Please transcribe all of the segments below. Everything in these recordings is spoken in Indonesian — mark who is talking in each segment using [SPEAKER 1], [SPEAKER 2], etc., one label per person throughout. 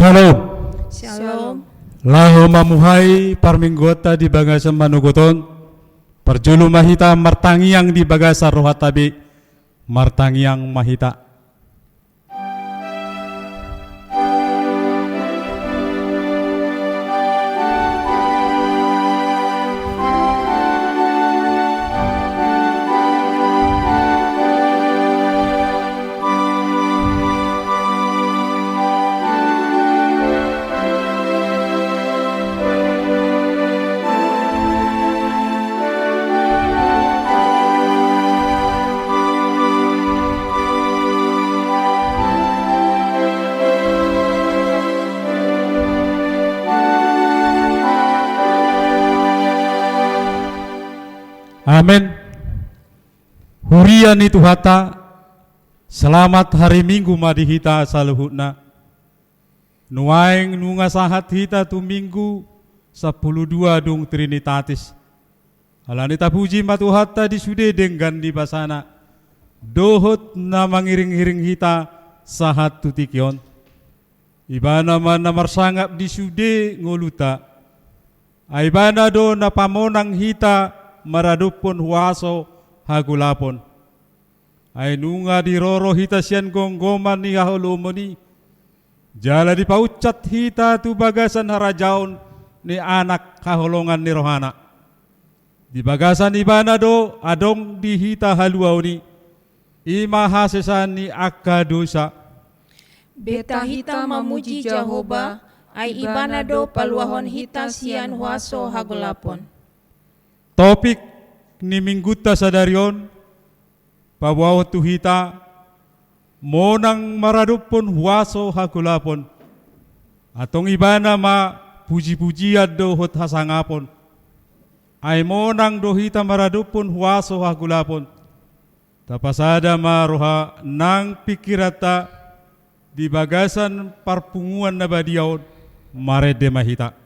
[SPEAKER 1] Shalom.
[SPEAKER 2] Shalom.
[SPEAKER 1] Laho mamuhay parminggota di bagasa manuguton. Perjulu mahita martangiang di bagasa rohatabi. Martangiang mahita. Amin. Hurian itu hata. Selamat hari Minggu madihita saluhutna. Nuaing nunga sahat hita tu Minggu 12 dung Trinitatis. Alanita puji matu hata di sude dengan di basana. Dohot na mangiring-iring hita sahat tu tikion. Ibana mana marsangap di sude ngoluta. Aibana do na pamonang hita maradupon huaso hagulapon. Ay nunga di roro hita siyan gonggoman ni hahulumoni. Jala di paucat hita tu bagasan harajaon ni anak kahulongan ni rohana. Di bagasan ibana do adong di hita haluaw ni ima hasesan ni akka dosa.
[SPEAKER 2] Beta hita mamuji Jehovah, ay ibana do paluahon hita sian huaso hagulapon.
[SPEAKER 1] Topik ni mingguta sa darion, pawaw tu hita, monang maradupon huaso hagulapon. Atong ibana ma puji-pujian do hot hasangapon. Ay monang do hita maradupon huaso hagulapon. Tapasada maruha nang pikirata di bagasan parpunguan na badiaon marede mahita.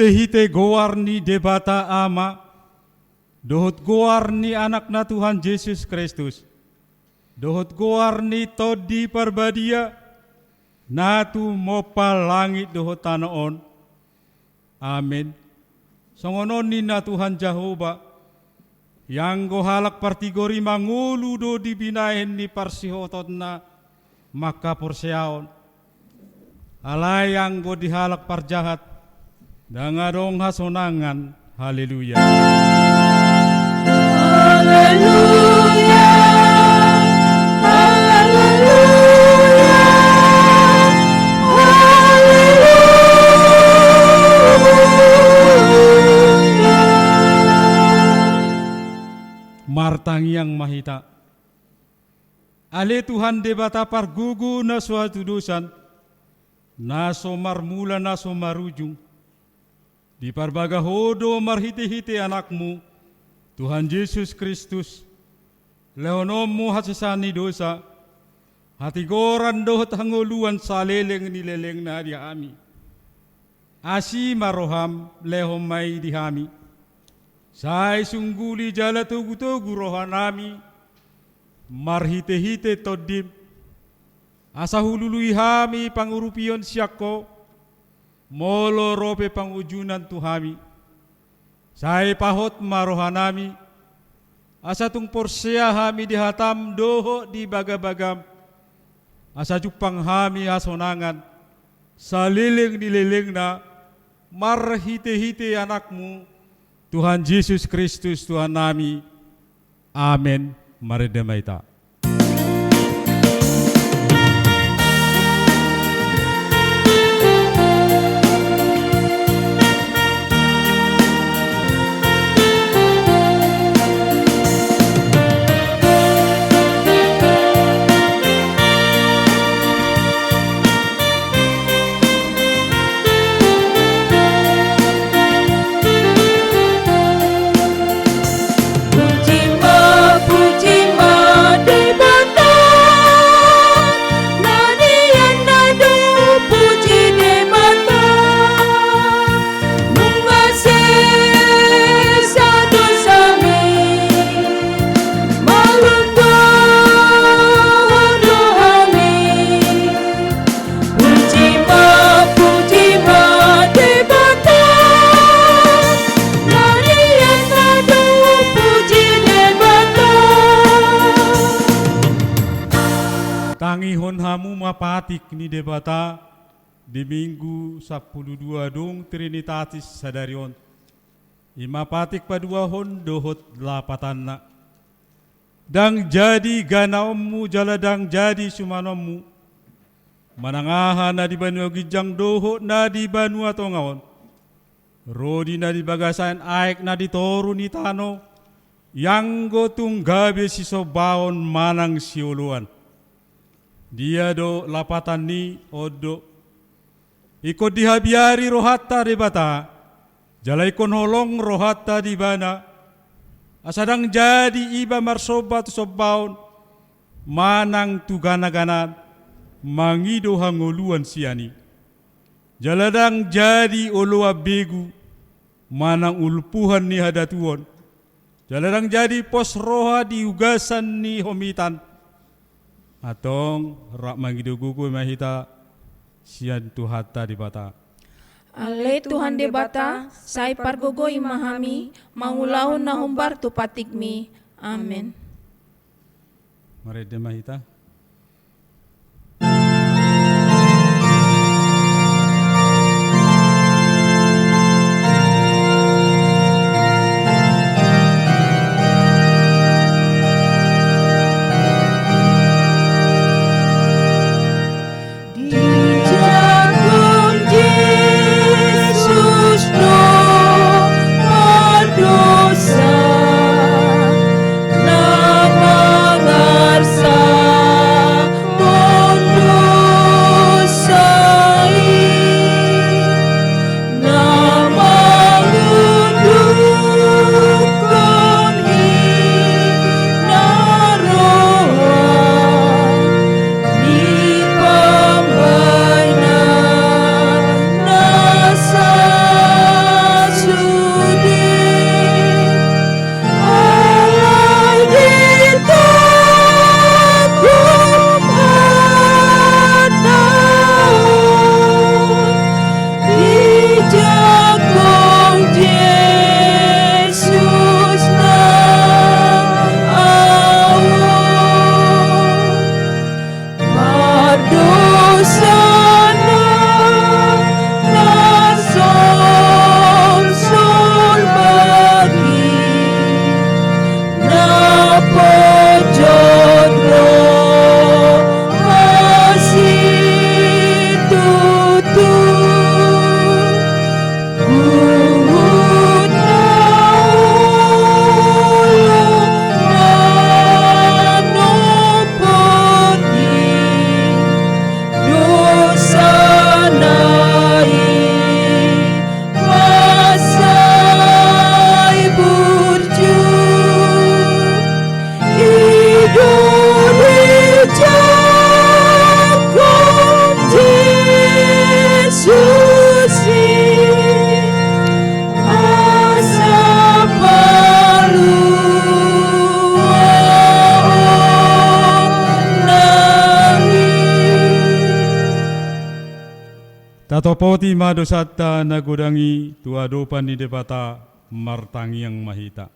[SPEAKER 1] hite-hite goar ni debata ama, dohot goar ni anak na Tuhan Yesus Kristus, dohot goar ni todi parbadia, natu mopal langit dohot tanaon. Amin. Songonon ni na Tuhan Jehovah, yang gohalak partigori mangulu do dibinahin ni parsihotot na maka porseaon. Alay yang go dihalak parjahat, dangadong hasonangan. Haleluya.
[SPEAKER 2] Haleluya.
[SPEAKER 1] Martang yang mahita. Ale Tuhan debata pargugu na suatu dosan, na somar mula na somarujung. Di parbaga hodo marhiti-hiti anakmu, Tuhan Yesus Kristus. Lehonommu hasisani dosa, hati goran dohot hanguluan saleleng nileleng na diami. Asi maroham lehom may dihami. Say sungguli jala tugu-tugu rohanami, marhite-hite todim, asa hulului hami pangurupion siyako, molo rope pangujunan tuhami. Say pahot marohanami, asa tung porsea hami dihatam doho di bagam-bagam, asa jupang hami hasonangan, saliling nileleng na, marhite-hite anakmu, Tuhan Yesus Kristus Tuhan nami. Amin. Mari demaita. Tangihon hamu mapatik ni debata di minggu 12 dong Trinitatis sadarion. Imapatik paduahon dohot lapatan na. Dang jadi ganaommu jaladang jadi sumanommu. Manangahan na di banua gijang dohot na di banua tongawon. Rodi na di bagasan aek na di toru ni tano. Yang gotung gabe si sobaon manang siuluan. Dia do lapatan ni odo. Iko dihabiari rohata debata. Jalai kon holong rohata di bana. Asadang jadi iba marsobat sobaon. Manang tugana-ganan. Mangido hangoluan siani. Jaladang jadi olua begu. Manang ulpuhan ni hadatuon. Jaladang jadi pos roha di ugasan ni homitan. Atong rak mangido gugu mahita sian tuhata di bata.
[SPEAKER 2] Ale Tuhan debata, sai pargogo imahami, mangulahon na humbar tu patikmi. Amen.
[SPEAKER 1] Mari de mahita.
[SPEAKER 2] Dosa, na mangarsa.
[SPEAKER 1] Tatopoti madosata nagudangi tuadopan ni debata martangi yang mahita.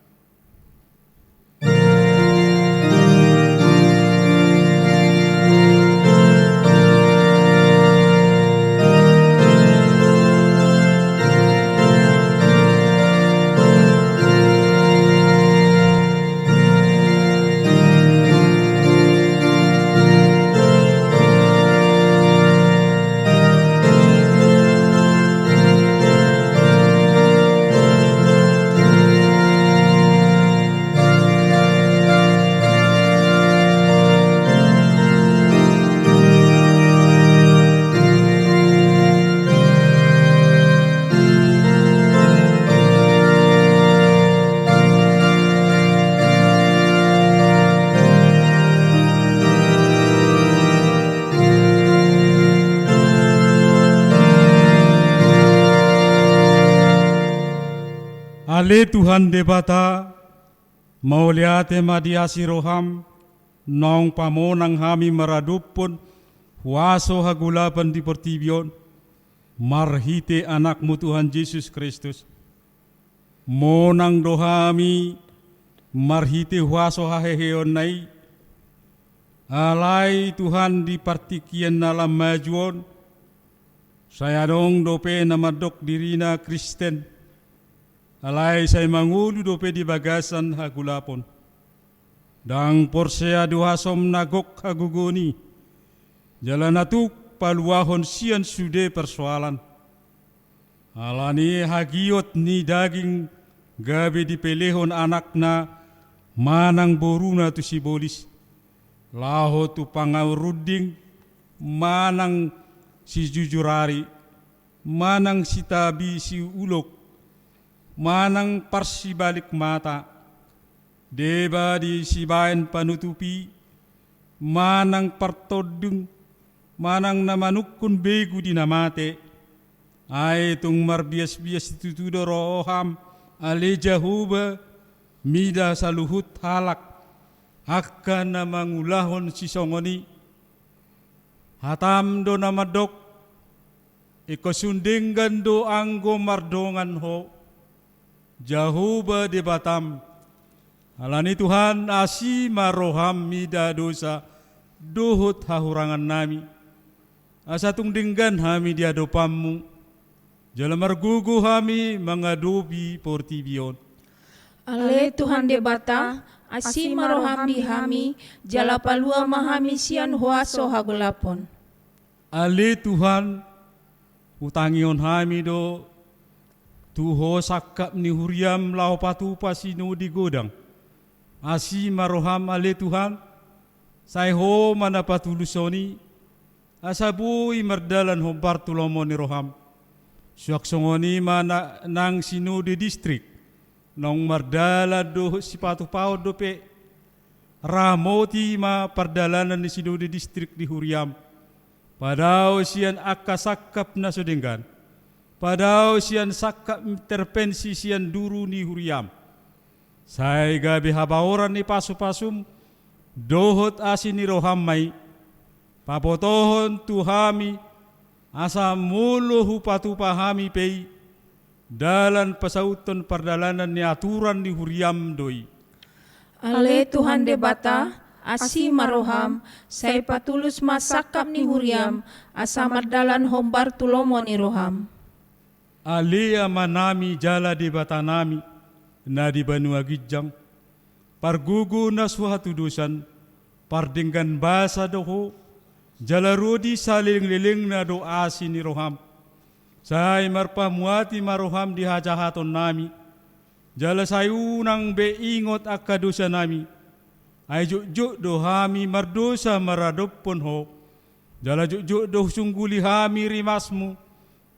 [SPEAKER 1] Ale Tuhan debata mauliate madiasi roham nong pamonang hami maradupon huaso hagulapan di pertibion marhite anakmu Tuhan Yesus Kristus monang dohami marhite huaso haheheon nai alai Tuhan di partikian dalam majuon saya dong dope namadok dirina Kristen alai saya mangulu dope di bagasan hagulapon. Dang porsea duhasom nagok haguguni. Jalan atuk paluahon sian sude persoalan. Alani hagiot ni daging gabe di pelehon anakna manang boruna tu si bolis. Laho tu pangawruding manang si jujurari. Manang si tabi si ulok. Manang parsi balik mata, deba di sibain panutupi, manang partodung, manang namanukun begu di namate, ay tung marbias-bias tutudo roham, aleja huba, mida saluhut halak, akka namangulahon sisongoni, hatam do namadok, ikosundinggan do anggo mardongan ho, Jahuba di Batam, alani Tuhan asi maroham mida dosa dohut hahurangan nami, asatung dinggan hami diadopammu, jalan margugu hami mengadopi portibion.
[SPEAKER 2] Ale Tuhan debata, asi maroham di hami, jala palua mahami sian huaso hagulapon.
[SPEAKER 1] Ale Tuhan, utangion hami do, tuho sakap ni huriam lau patupa sino di godang. Asi maroham ale Tuhan, say ho mana patulusoni, asabui merdalan hombar tulomo ni roham. Suak songoni mana nang sino di distrik, nong merdala do sipatu pau dope, ramoti ma perdalanan ni sino di distrik di huriam. Padao sian akasakap na sudenggan. Padao sian sakap intervensi sian duru ni huriam. Say gabi habaoran ni pasu-pasum, dohot asin ni roham mai, papotohon tuhami, asa mulu hupatu pahami pei, dalan pasauton perdalanan ni aturan ni huriam doi.
[SPEAKER 2] Ale Tuhan debata, asi maroham, say patulus masakap ni huriam, asa mardalan hombar tulomo ni roham.
[SPEAKER 1] Alea manami jala di batanami na di Banua Gijang pargugu na suatu dusan pardinggan basa doho jala rodi saling liling na do asi ni roham say marpamuati maroham di hajahaton nami jala sayunang beingot akadusa nami ay juk do hami mardosa maradopon ho jala juk do sungguli hami rimasmu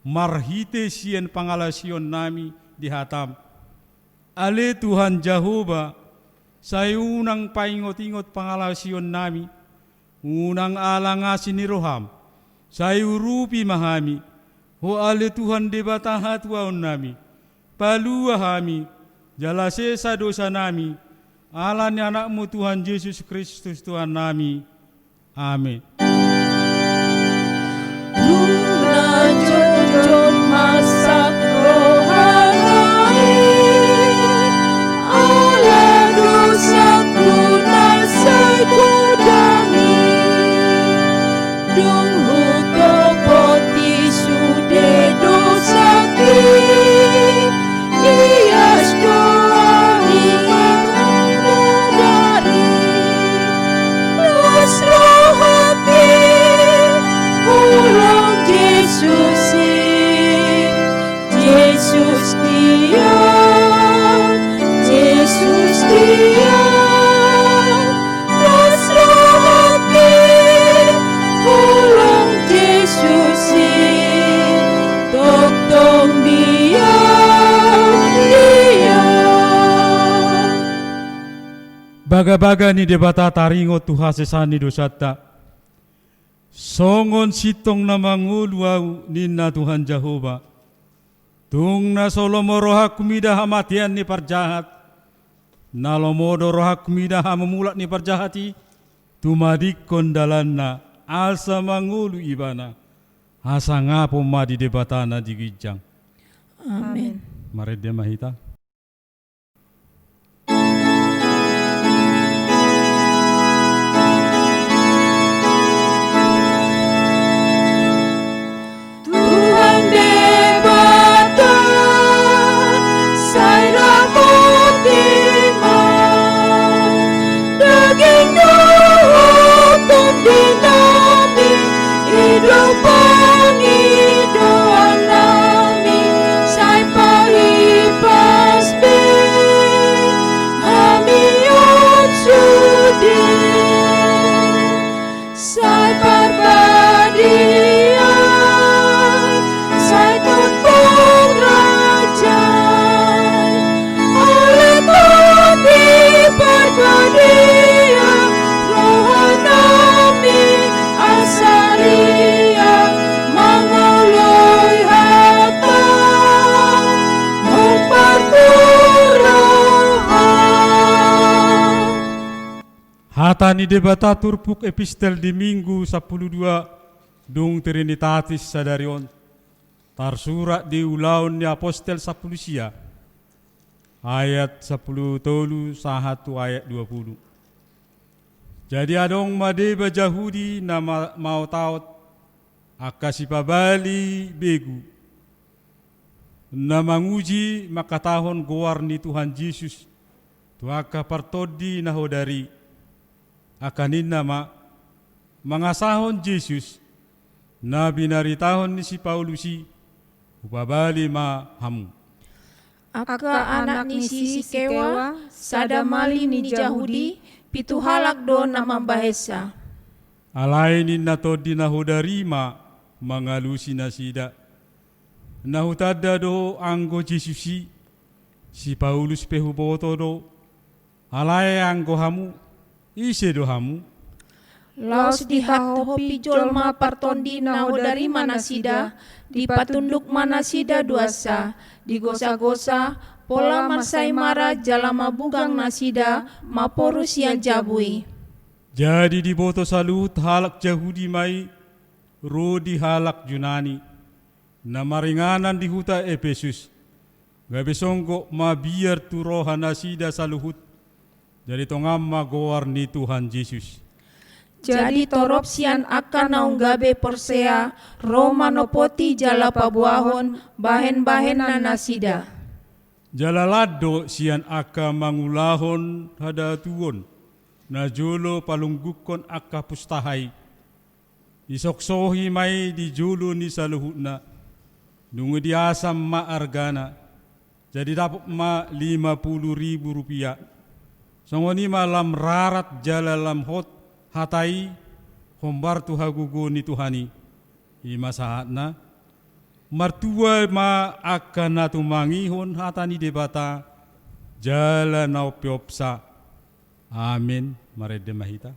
[SPEAKER 1] marhite sian pangalasion nami di hatam. Ale Tuhan Jahoba, sayunang paingot-ingot pangalasion nami, unang alangasin ni roham, sayurupi mahami, ho ale Tuhan debatahat waon nami, palua hami, jalase sa dosa nami, ala ni anakmu Tuhan Yesus Kristus Tuhan nami. Amin.
[SPEAKER 2] Luna Jon masak rohani ala dosaku nasai kudangi dung huto poti sude dosaki ias doani dari los rohati ulang Yesus Yesus dia Yesus dia los rohati ulang Yesus totong dia
[SPEAKER 1] Baga-baga ni debata taringo tuha sesani dosata. Songon sitong na mangulwa ninna Tuhan Jehova. Tung na solomo roha kumida hamatian ni parjahat. Nalomodo roha kumida hamamulak ni parjahati. Tumadikon dalanna asa mangulu ibana. Asa ngapo ma di debatana di gijang.
[SPEAKER 2] Amin.
[SPEAKER 1] Mari dia mahita.
[SPEAKER 2] Tuhan debata sai ramotima daging dohotong dinami idopang idoalami sai pahipasbe hamion sudi sai parbadia sai tuntung raja oleh Tuhan perbadia rohanami asaria mangoloi hata memperturahan
[SPEAKER 1] Hata ni debata turpuk epistel di minggu 12 dung Trinitatis sadarion. Tarsurat di ulaun ni apostel 10 sia. Ayat 10 tolu sahatu ayat 20. Jadi adong madeba Jahudi nama mau taut akasipabali begu. Na manguji makatahon goar ni Tuhan Yesus. Tuaka partodi nahodari. Akanin nama mangasahon Yesus. Na binaritahon ni si Paulusi. Upabali ma hamu.
[SPEAKER 2] Aka anak ni si Sikewa, sadamali ni Jahudi, pitu halak do nama bahesa.
[SPEAKER 1] Alainin na to di nahodarima mangalusi na sida. Nahutada do anggo Jesusi, si Paulus pehuboto do. Alay anggo hamu, ise do hamu.
[SPEAKER 2] Laos dihahopi jolma partondi nahodari manasida, dipatunduk manasida duasa, digosa-gosa, pola marsai mara jalama bugang nasida, maporus yang jabui.
[SPEAKER 1] Jadi di boto salut halak Yahudi mai, rodi halak Yunani, na maringanan di huta Efesus. Gabi songko mabiar tu roha nasida saluhut, jadi tongam magoar ni Tuhan Yesus.
[SPEAKER 2] Jadi torop sian akan naunggabe Persea, Roma nopoti jala pabuahon, bahen-bahen nanasida.
[SPEAKER 1] Jalalado sian aka mangulahon hada tuon, na jolo palunggukon aka pustahay. Isoksohi may di jolo ni saluhutna, nungu di asam maargana, jadi dapat ma 50.000 rupiah. Songoni malam rarat jalalam hot, hatai hombar tu hagugo ni Tuhani ima saatna martua ma akan natu mangihon hatani debata jala nau piopsa amin marede mahita.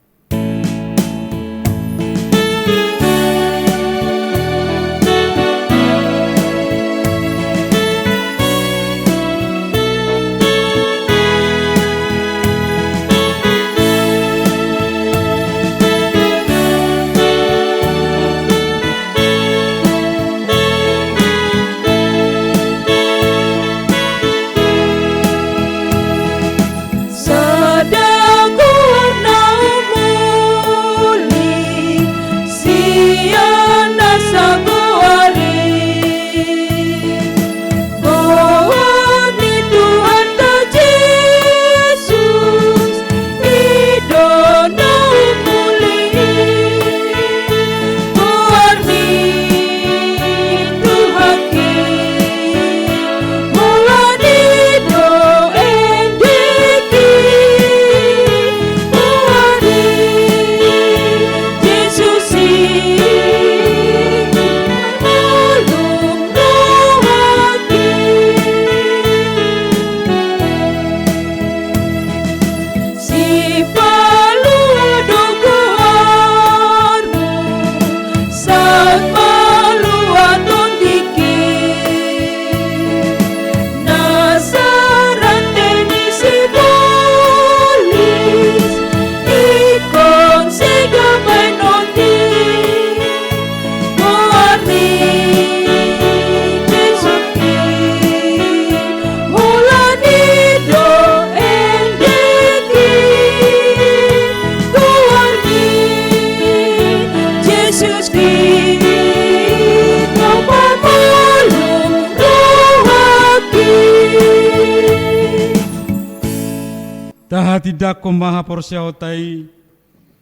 [SPEAKER 1] taha tidak ko maha porsiautai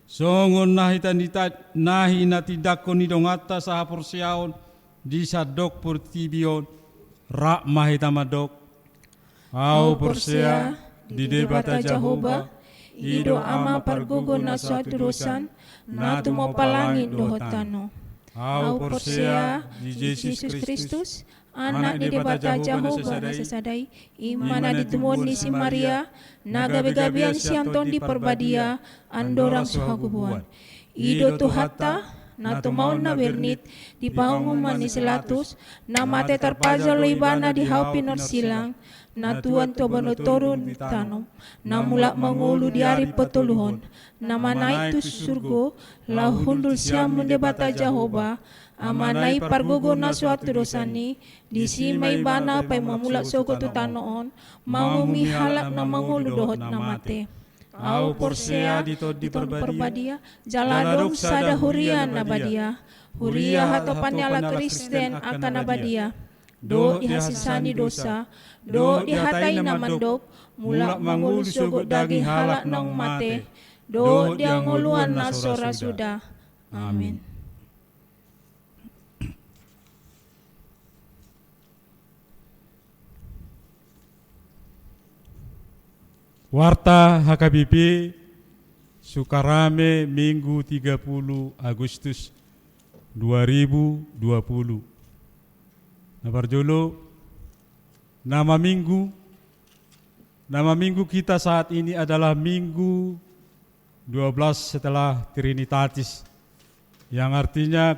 [SPEAKER 1] songon nahi na tidak ko nidongata saha porsiaon di sadok portibion rak mahita madok au porsia di debata Jehovah ido ama pargogo na suatu dosan na tumo palangit dohotano au porsia di Yesus Kristus anak di debata Jehovah na sesadai imana ditumon ni si Maria na gabi-gabian sianton di perbadia andorang suhagubuan ido tuhata na tumaw na wernit di paunguman ni Silatus na mate terpajal ibana di haupin silang na tuan to banotorun tanom na mula mangulu di ari petuluhon na manai tu surgo la hundul siam mendebata Jehovah amanai pargogo na suatu dosani di si may bana pay mamula sogo tu tanoon mangumi halak na mangulu dohot na mate au porsia dito di perbadia jaladong sada huria na badia huria hatopannya ala Kristen akan abadia do ihasisani dosa do dihatai na mandok mula mangulu sogo daging halak nang mate do dianguluan na sora sudah. Amin. Warta HKBP Sukarame Minggu 30 Agustus 2020. Nabarjolo, nama minggu kita saat ini adalah Minggu 12 setelah Trinitatis, yang artinya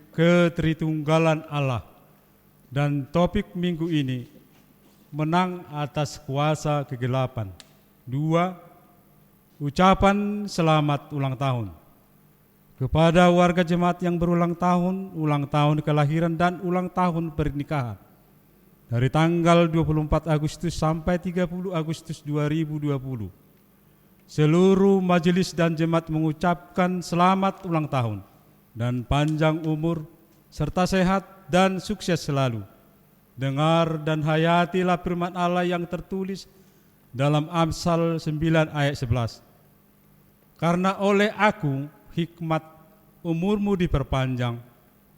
[SPEAKER 1] ketritunggalan Allah. Dan topik minggu ini, menang atas kuasa kegelapan. 2. Ucapan selamat ulang tahun kepada warga jemaat yang berulang tahun kelahiran dan ulang tahun pernikahan dari tanggal 24 Agustus sampai 30 Agustus 2020. Seluruh majelis dan jemaat mengucapkan selamat ulang tahun dan panjang umur serta sehat dan sukses selalu. Dengar dan hayatilah firman Allah yang tertulis dalam Amsal 9 ayat 11. Karena oleh aku hikmat umurmu diperpanjang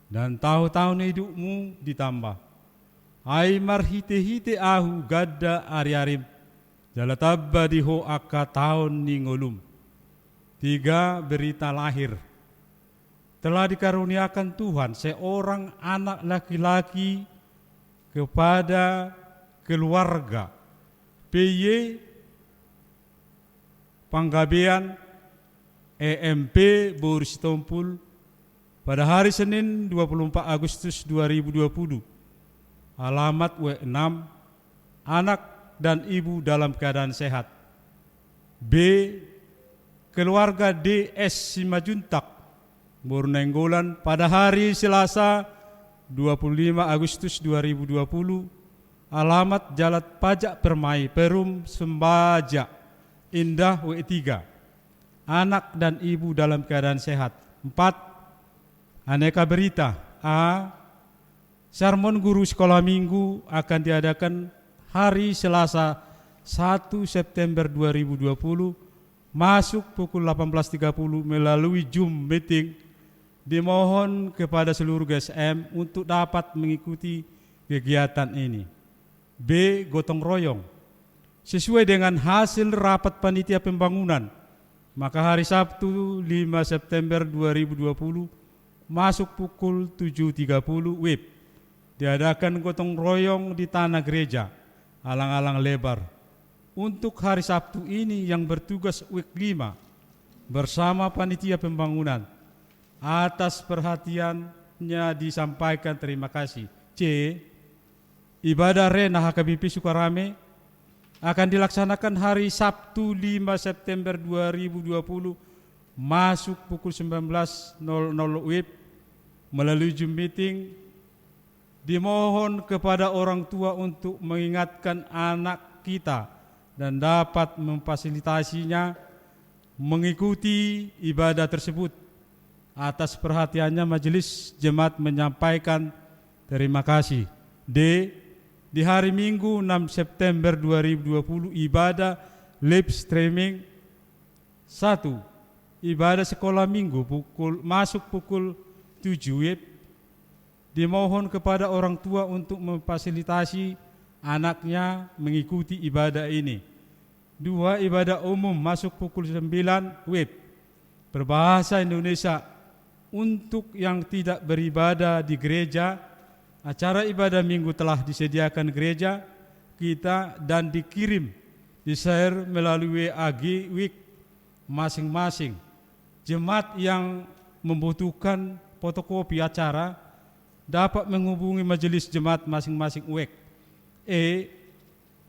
[SPEAKER 1] dan tahun-tahun hidupmu ditambah. Ai marhite-hite ahu gadda ari-arim jalatabba diho aka tahun ningolum. 3. Berita lahir. Telah dikaruniakan Tuhan seorang anak laki-laki kepada keluarga PY Panggabean EMP Boris Tompul pada hari Senin 24 Agustus 2020. Alamat W6, anak dan ibu dalam keadaan sehat. B. Keluarga DS Simajuntak Bornenggolan pada hari Selasa 25 Agustus 2020. Alamat Jalan Pajak Permai Perum Sembaja Indah W3. Anak dan ibu dalam keadaan sehat. 4. Aneka berita. A. Sermon guru sekolah minggu akan diadakan hari Selasa 1 September 2020 masuk pukul 18.30 melalui Zoom meeting. Dimohon kepada seluruh GSM untuk dapat mengikuti kegiatan ini. B. Gotong royong. Sesuai dengan hasil rapat panitia pembangunan, maka hari Sabtu 5 September 2020 masuk pukul 7.30 WIB diadakan gotong royong di tanah gereja alang-alang lebar. Untuk hari Sabtu ini yang bertugas week 5 bersama panitia pembangunan, atas perhatiannya disampaikan terima kasih. C. Ibadah Rena HKBP Sukarame akan dilaksanakan hari Sabtu 5 September 2020 masuk pukul 19.00 WIB melalui Zoom meeting. Dimohon kepada orang tua untuk mengingatkan anak kita dan dapat memfasilitasinya mengikuti ibadah tersebut. Atas perhatiannya majelis jemaat menyampaikan terima kasih. D. Di hari Minggu 6 September 2020 ibadah live streaming. 1. Ibadah sekolah minggu masuk pukul 7 WIB. Dimohon kepada orang tua untuk memfasilitasi anaknya mengikuti ibadah ini. 2. Ibadah umum masuk pukul 9 WIB. Berbahasa Indonesia untuk yang tidak beribadah di gereja. Acara ibadah minggu telah disediakan gereja kita dan dikirim, di-share melalui WA Week masing-masing. Jemaat yang membutuhkan fotokopi acara dapat menghubungi majelis jemaat masing-masing WEK.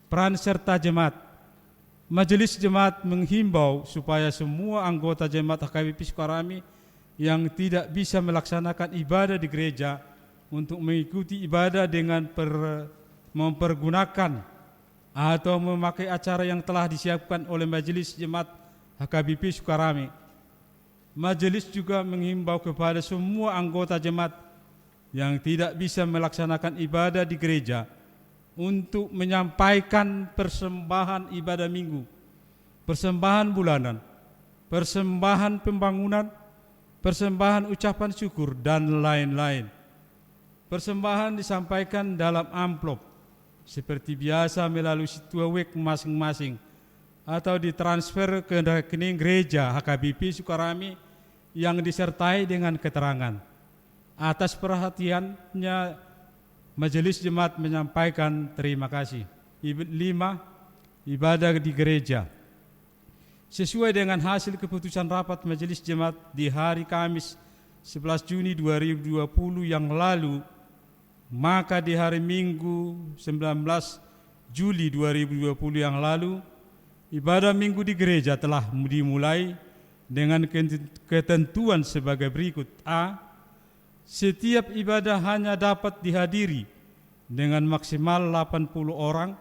[SPEAKER 1] Peran serta jemaat. Majelis jemaat menghimbau supaya semua anggota jemaat HKBP Sukarami yang tidak bisa melaksanakan ibadah di gereja untuk mengikuti ibadah dengan mempergunakan atau memakai acara yang telah disiapkan oleh Majelis Jemaat HKBP Sukarami. Majelis juga menghimbau kepada semua anggota jemaat yang tidak bisa melaksanakan ibadah di gereja untuk menyampaikan persembahan ibadah minggu, persembahan bulanan, persembahan pembangunan, persembahan ucapan syukur, dan lain-lain. Persembahan disampaikan dalam amplop seperti biasa melalui situa WEK masing-masing atau ditransfer ke rekening gereja HKBP Sukarami yang disertai dengan keterangan. Atas perhatiannya, Majelis Jemaat menyampaikan terima kasih. 5. Ibadah di gereja. Sesuai dengan hasil keputusan rapat Majelis Jemaat di hari Kamis 11 Juni 2020 yang lalu, maka di hari Minggu 19 Juli 2020 yang lalu, ibadah minggu di gereja telah dimulai dengan ketentuan sebagai berikut. A. Setiap ibadah hanya dapat dihadiri dengan maksimal 80 orang,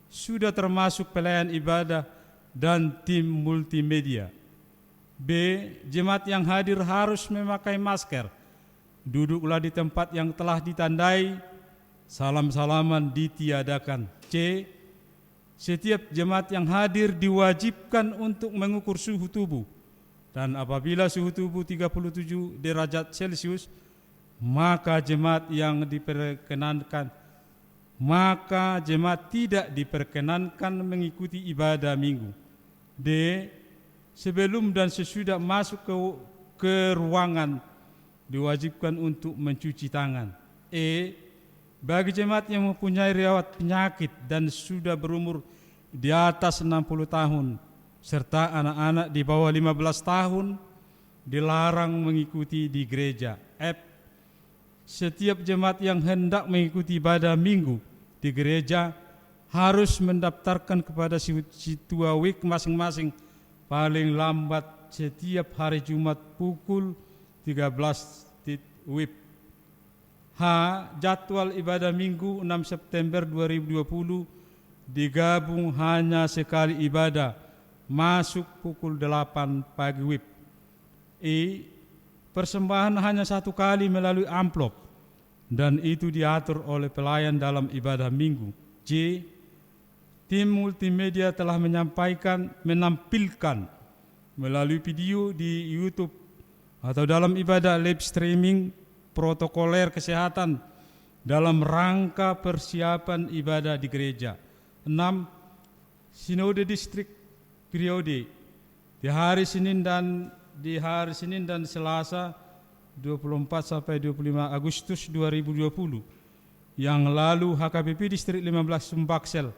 [SPEAKER 1] sudah termasuk pelayan ibadah dan tim multimedia. B. Jemaat yang hadir harus memakai masker. Duduklah di tempat yang telah ditandai. Salam-salaman ditiadakan. C. Setiap jemaat yang hadir diwajibkan untuk mengukur suhu tubuh. Dan apabila suhu tubuh 37 derajat Celcius, maka jemaat tidak diperkenankan mengikuti ibadah minggu. D. Sebelum dan sesudah masuk ke ruangan diwajibkan untuk mencuci tangan. E. Bagi jemaat yang mempunyai riwayat penyakit dan sudah berumur di atas 60 tahun serta anak-anak di bawah 15 tahun dilarang mengikuti di gereja. F. Setiap jemaat yang hendak mengikuti ibadah minggu di gereja harus mendaftarkan kepada situa WIK masing-masing paling lambat setiap hari Jumat pukul 13 WIB. H. Jadwal ibadah minggu 6 September 2020 digabung hanya sekali ibadah, masuk pukul 8 pagi WIB. E. Persembahan hanya satu kali melalui amplop dan itu diatur oleh pelayan dalam ibadah minggu. J. Tim multimedia telah menampilkan melalui video di YouTube atau dalam ibadah live streaming protokoler kesehatan dalam rangka persiapan ibadah di gereja. 6. Sinode distrik periode di hari Senin dan Selasa 24 sampai 25 Agustus 2020 yang lalu, HKBP Distrik 15 Sumbaksel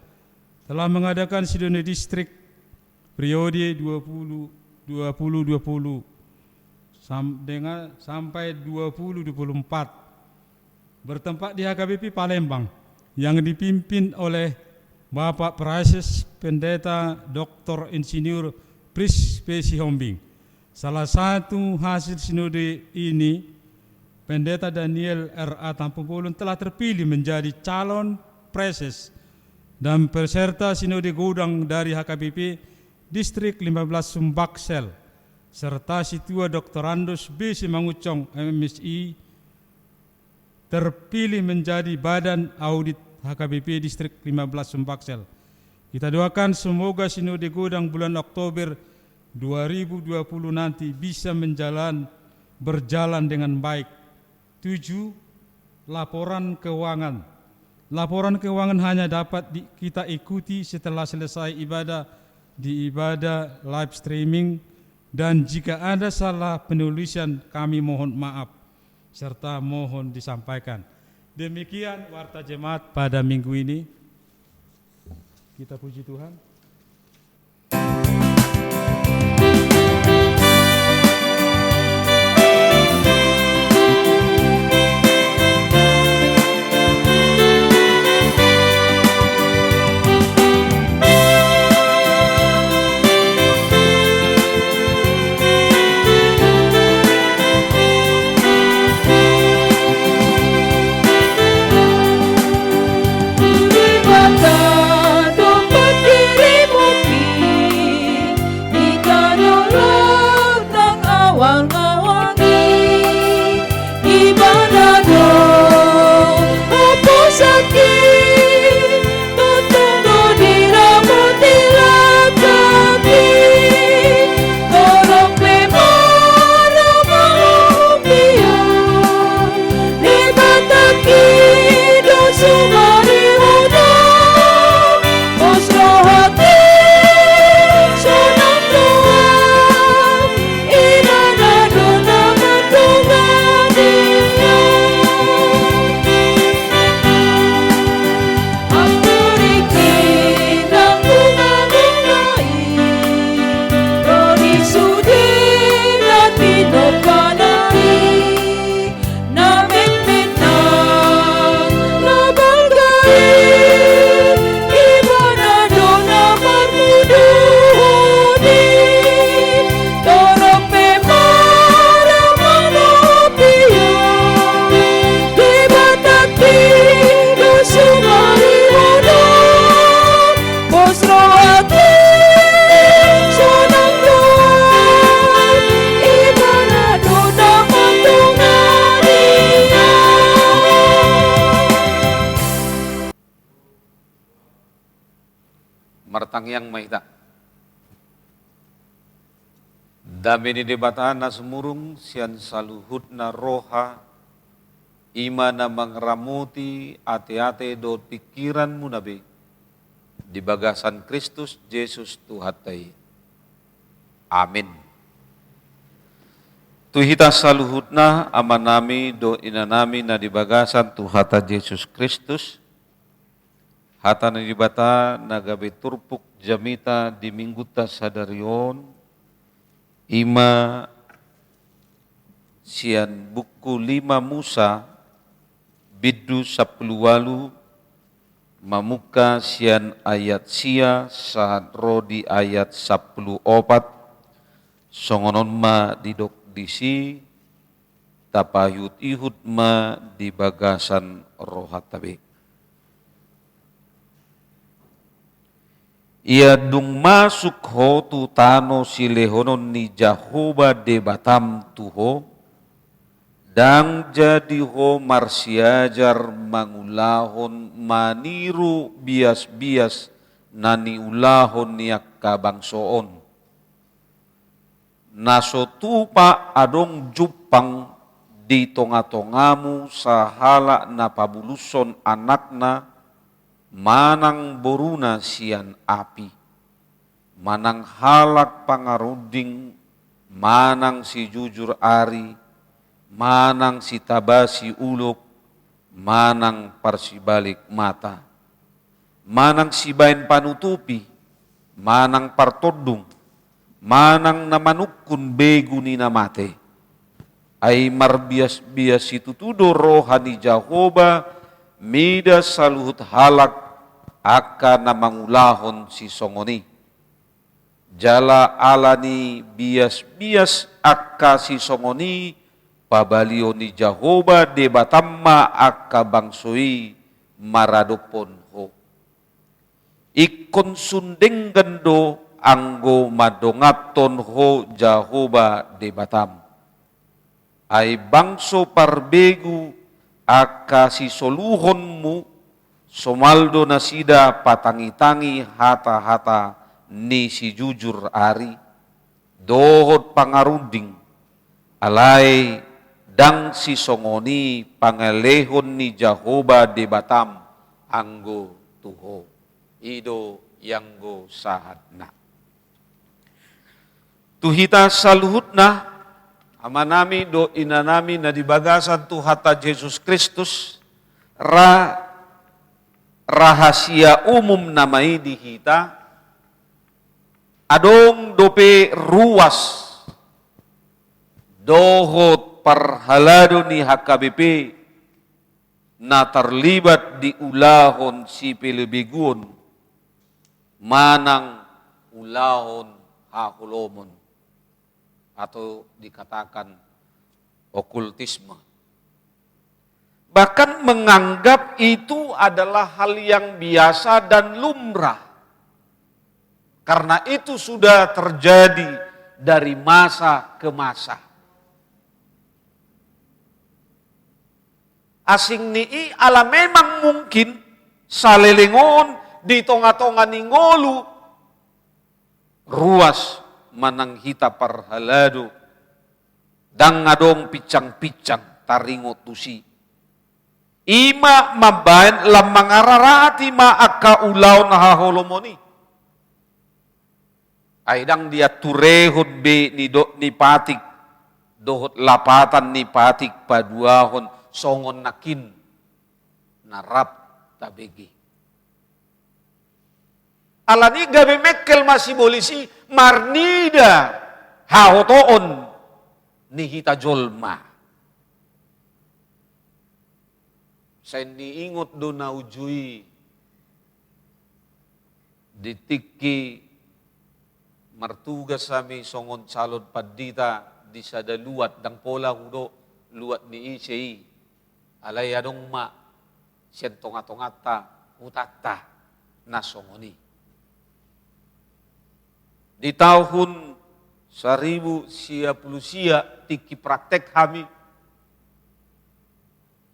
[SPEAKER 1] telah mengadakan sinode distrik periode 2020 sampai 2024 bertempat di HKBP Palembang yang dipimpin oleh Bapak Prases Pendeta Dr. Insinyur Pris P. Sihombing. Salah satu hasil sinode ini, Pendeta Daniel R.A. Tampung telah terpilih menjadi calon preses dan peserta sinode gudang dari HKBP Distrik 15 Sumbaksel, serta situa Dr. Andos B. Simangucong MSI terpilih menjadi badan audit HKBP Distrik 15 Sumbaksel. Kita doakan semoga Sinode Godang bulan Oktober 2020 nanti bisa berjalan dengan baik. 7. Laporan keuangan. Laporan keuangan hanya dapat kita ikuti setelah selesai ibadah di ibadah live streaming, dan jika ada salah penulisan kami mohon maaf serta mohon disampaikan. Demikian warta jemaat pada minggu ini. Kita puji Tuhan.
[SPEAKER 3] Martang yang mahita. Dami ni debataan na sumurung sian saluhut na roha, ima na mangramuti ate-ate do pikiran mo nabi, di bagasan Kristus Jesus Tuhatay. Amin. Tuhita saluhut na ama nami do inanami na di bagasan Tuhata Jesus Kristus, hata na dibata nagabi turpuk jamita di mingguta sadarion, ima sian buku 5 Musa bidu 10 walu mamuka sian ayat sia saat rodi ayat 10 opat songonon ma didok disi tapayut ihud ma di bagasan rohat tabe. Ia dung masuk ho tu tano silehonon ni Jahoba de batam tuho, dang jadi ho marsiajar mangulahon maniru bias-bias nani ulahon niak kabangsoon. Naso tupa adong jupang di tonga-tongamu sahala na pabuluson anakna, manang boruna sian api, manang halak pangaruding, manang si jujur ari, manang si tabasi ulok, manang parsibalik mata, manang si bain panutupi, manang partodung, manang namanukun begu ni namate, ay marbias-bias itu tudo rohani Jahoba, mida saluhut halak aka na mangulahon si songoni. Jala alani bias-bias aka si songoni, pabalio ni Jahoba de batamma aka bangsoi maradopon ho. Ikon sundeng gendo anggo madongaton ho Jahoba de batam. Ay bangso parbegu aka si soluhonmu somaldo nasida patangi-tangi hata-hata ni si jujur ari, dohot pangarunding, alay dang si songoni pangalehon ni Jahoba de Batam anggo tuho, ido yanggo sahatna. Tuhita saluhutna amanami do inanami na dibagasan tuhata Yesus Kristus rahasia umum namai dihita adong dope ruas dohot parhalado ni HKBP na terlibat di ulahon si Pelebegun manang ulahon hakulomon atau dikatakan okultisme. Bahkan menganggap itu adalah hal yang biasa dan lumrah. Karena itu sudah terjadi dari masa ke masa. Asing ni ala memang mungkin salelengon di tonga-tonga ningolu ruas mananghita parhalado dang ngadong picang-picang taringo tusi. Ima mabayan lamang ararati maaka ulaw na haholomoni. Ay dang dia turehod be ni patik dohot lapatan ni patik paduahon songon nakin narap tabegi. Alani gabe mekkel masih bolisi marnida hahotoon ni hita jolma. Saya diingot do na ujui ditiki martugas sami songon calon padita di sada luat dang pola hudo luat ni isei alay adong ma siyan tonga-tongata utata na songoni. Di tahun 1000 tiki praktek kami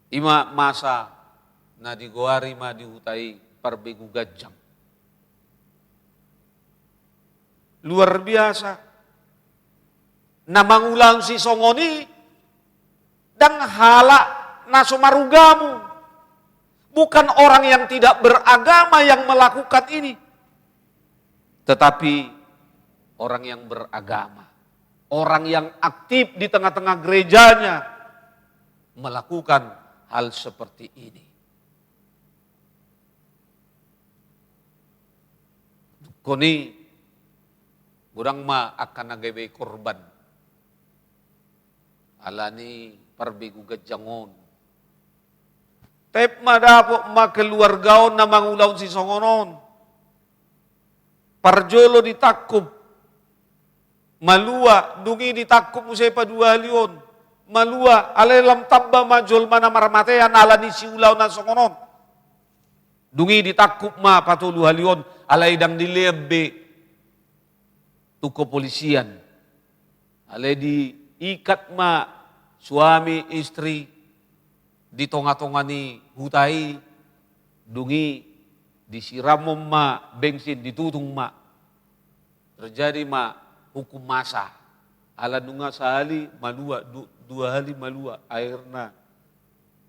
[SPEAKER 3] ima masa na digoari ma dihutai parbegu gajang. Luar biasa. Namangulang si songoni dang hala na sumarugamu. Bukan orang yang tidak beragama yang melakukan ini. Tetapi orang yang beragama. Orang yang aktif di tengah-tengah gerejanya melakukan hal seperti ini. Koni burang ma akan nagebe korban. Alani parbegu gajangon. Tep madapo makeluargaon na mangulaw si songonon. Parjolo ditakub. Malua dungi ditakub musay padualion. Malua alelam tabba majol mana marmatean ala ni siulaw na songonon. Dungi ditakub ma patulu halion alay dang dilebe tu kepolisian. Alay di ikat ma suami istri di tonga-tonga ni hutai. Dungi disiram ma bensin ditutung ma. Terjadi ma hukum masa. Ala nunga sehali malua, dua hari malua airna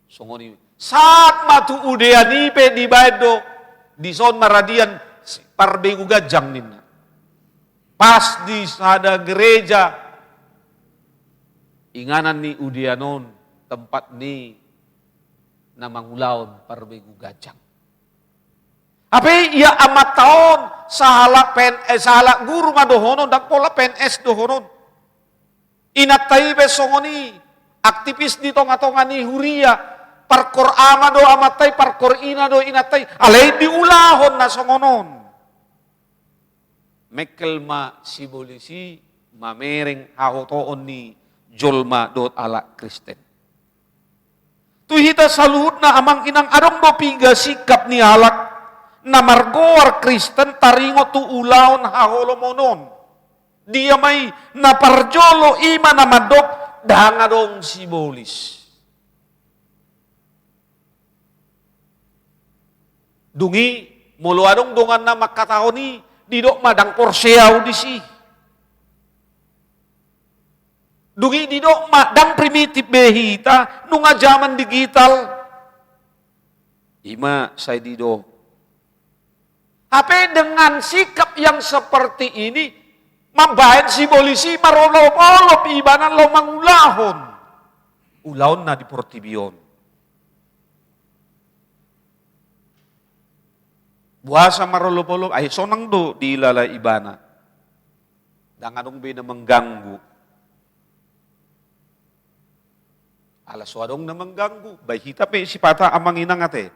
[SPEAKER 3] songoni. Saat matu udean ipe di baedo di son maradian parbegu gajang nina. Pas di sada gereja inganan ni udeanon tempat ni namangulaon parbegu gajang. Ape ia amat taon sahala guru madohonon dak pola PNS dohonon. Inatay besongoni aktivis di tonga-tonga ni huria parkor ama do amatay parkor ina do inatay alay diulahon na songonon. Mekel ma sibolisi mamereng hahotoon ni jolma dot ala Kristen. Tuhita saluhut na amang inang adong do piga sikap ni halak na margoar Kristen taringo tu ulaon haholomonon. Dia may naparjolo ima na madok dangadong si bolis. Dungi, mulu adong dongan na makatahoni, didok madang porseau di si. Dungi didok madang primitif behita, nunga zaman digital. Ima saya didok. Tapi dengan sikap yang seperti ini, mambahin si polisi marolop-olop ibanan lo mangulahon. Ulahon na di Portibion. Buasa marolop-olop, ay sonang do di ilala ibana. Danganong bina mengganggu. Alas wadong na mengganggu. Baik hita pe si pata amang inang ate.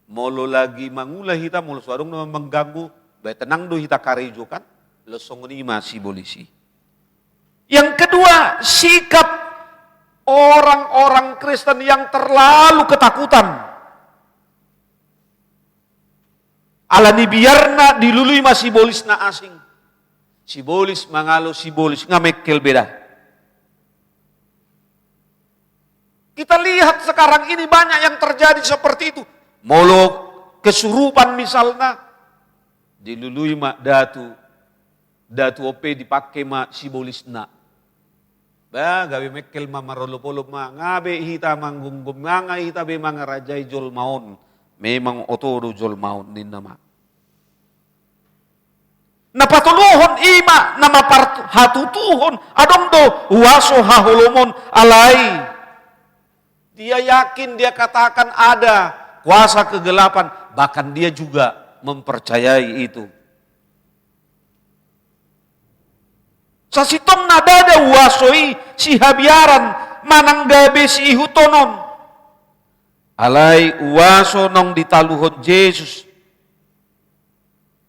[SPEAKER 3] Molo lagi mangulah hita, molo swadong na mengganggu. Baik tenang do hita karejo kan. Lesong ni masih polisi. Yang kedua, sikap orang-orang Kristen yang terlalu ketakutan. Alani biarna dilului masih bolis na asing. Si bolis mangalo si bolis ngamekel beda. Kita lihat sekarang ini banyak yang terjadi seperti itu. Molo kesurupan misalnya dilului mak datu ope dipakai mak si bolis na. Ba gawe mekel ma marolop-olop ma ngabe hita manggunggum nganga hita be mangarajai jol maon. Memang otodo jol maun din nama. Napatuluhon ima nama hatutuhon adong do waso hahulomon alai. Dia yakin, dia katakan ada kuasa kegelapan, bahkan dia juga mempercayai itu. Sasitong nadada wasoi si habiaran mananggabe si ihutonon. Alai uwaso nong ditaluhon Yesus.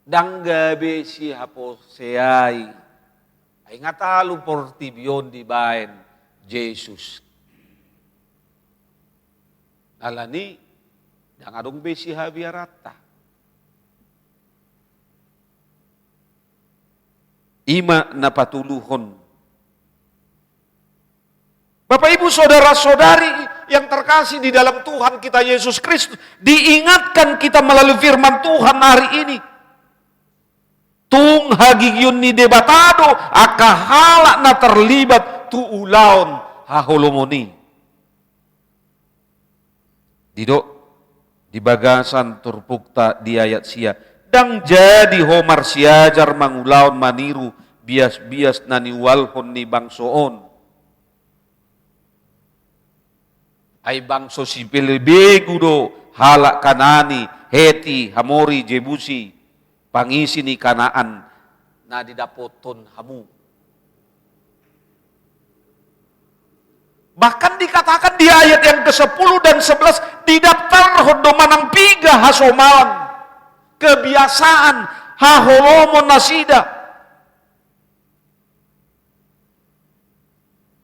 [SPEAKER 3] Danggabe si haposeai. Ay ngatalu portibion di baen Yesus. Alani dangadong be si habiarata. Ima napatuluhon. Bapak Ibu saudara-saudari yang terkasih di dalam Tuhan kita Yesus Kristus, diingatkan kita melalui firman Tuhan hari ini. Tung hagigyun ni debatado akahala na terlibat tu ulaon haholomoni. Didok di bagasan turpukta di ayat sia. Dang jadi homar siajar mangulaon maniru bias-bias naniwalhon ni bangsoon. Ay bangso si Pilibegu do, halak Kanani, Heti, Hamori, Jebusi, pangisi ni Kanaan na didapoton hamu. Bahkan dikatakan di ayat yang ke-10 dan 11, didaftar hodo manang piga hasomawan, kebiasaan haholomon nasida.